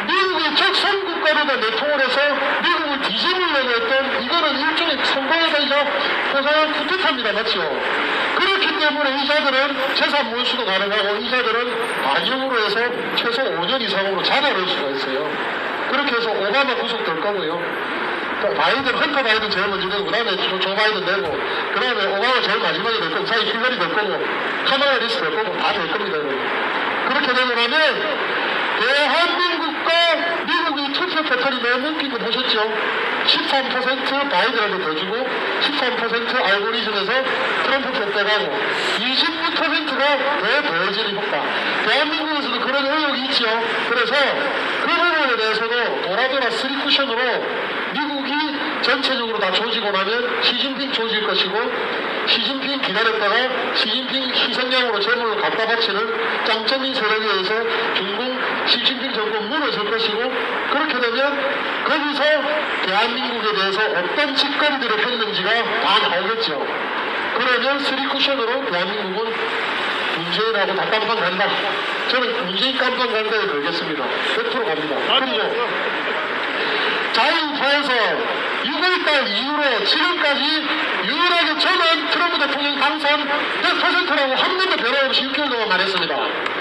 미국의 적선국가로다 내통을 해서 미국을 뒤집으려고 했던 이거는 일종의 선거에서 포상한 쿠데타입니다. 맞죠? 그렇기 때문에 이자들은 재산 몰수도 가능하고 이자들은 반영으로 해서 최소 5년 이상으로 잡아낼 수가 있어요. 그렇게 해서 오바마 구속될 거고요. 바이든, 헌터 바이든 제일 먼저 되고, 그 다음에 조 바이든 되고, 그 다음에 오바마 제일 마지막에 될 거고, 사이 힐러리 될 거고, 카마라 리스 될 거고, 다 될 겁니다, 여러분. 그렇게 되고 나면, 대한민국과 미국의 투표 패턴이 너무 웃긴 거 보셨죠? 13% 바이든한테 더 주고, 13% 알고리즘에서 트럼프 표 빼가고, 26%가 더 더해지는 효과. 대한민국에서도 그런 의혹이 있죠. 그래서 그 부분에 대해서도 도라도라 3쿠션으로 미국이 전체적으로 다 조지고 나면 시진핑 조질 것이고 시진핑 기다렸다가 시진핑 희생양으로 재물을 갖다 바치는 짱점인 세력에 의해서 중공 시진핑 정권 무너질 것이고, 그렇게 되면 거기서 대한민국에 대해서 어떤 짓거리들을 했는지가 다 나오겠죠. 그러면 3쿠션으로 대한민국은 문재인하고 다 깜빵 간다. 저는 문재인 깜빵 간다에 걸겠습니다. 100% 갑니다. 그리고 자유우파에서 6월달 이후로 지금까지 유일하게 저는 트럼프 대통령 당선 100%라고 한 번도 변화 없이 6개월 동안 말했습니다.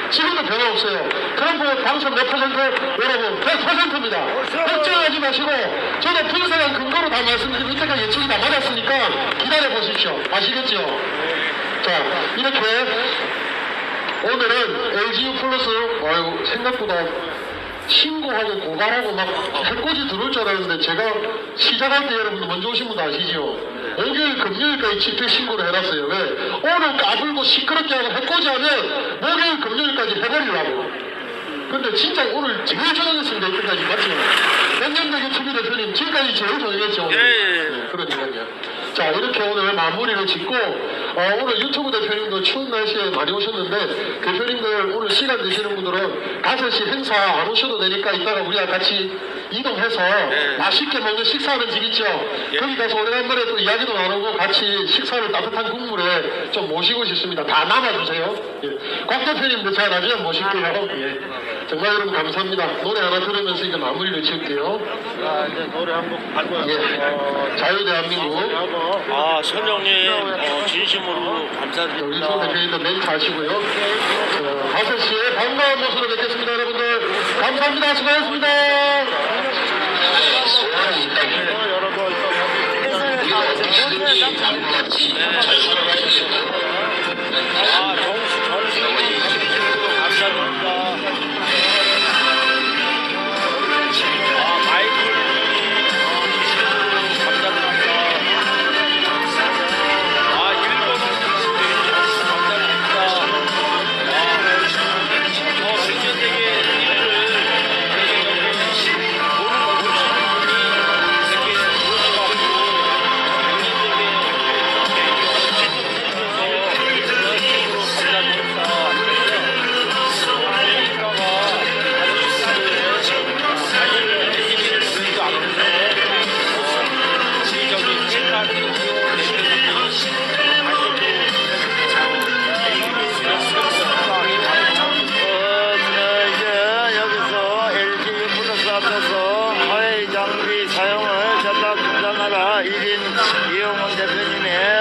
지금도 변화 없어요. 트럼프 당선 몇 퍼센트? 여러분 100%입니다. 걱정하지 마시고 저도 분석한 근거로 다 말씀드리고 이때까지 예측이 다 맞았으니까 기다려 보십시오. 아시겠죠? 자, 이렇게 오늘은 LGU 플러스 생각보다 신고하고 고발하고 막 해코지 들어올 줄 알았는데, 제가 시작할 때 여러분들 먼저 오신 분도 아시죠? 목요일 금요일까지 집회 신고를 해놨어요. 왜? 오늘 까불고 시끄럽게 하고 해코지 하면 목요일 금요일까지 해버리려고. 근데 진짜 오늘 제일 조용했습니다. 이때까지. 맞죠? 백년대교 TV 대표님 지금까지 제일 조용했죠. 네, 그러니까요. 자, 이렇게 오늘 마무리를 짓고 오늘 유튜브 대표님도 추운 날씨에 많이 오셨는데, 대표님들 오늘 시간 되시는 분들은 5시 행사 안 오셔도 되니까 이따가 우리가 같이 이동해서 맛있게 먹는 식사하는 집 있죠? 거기 가서 오래간만에 또 이야기도 나누고 같이 식사를 따뜻한 국물에 좀 모시고 싶습니다. 다 남아주세요. 예. 곽 대표님도 제가 나중에 모실게요. 예. 정말 여러분 감사합니다. 노래 하나 들으면서 이제 마무리를 지을게요. 이제 노래 한곡 하고요. 예. 자유대한민국. 선영님 진심으로 감사드립니다. 유튜브 대표님도 멘트 하시고요. 5시에 반가운 모습으로 뵙겠습니다. 여러분들 감사합니다. 수고하셨습니다. 사용을 전략 중단하라 1인 이용훈 대표님의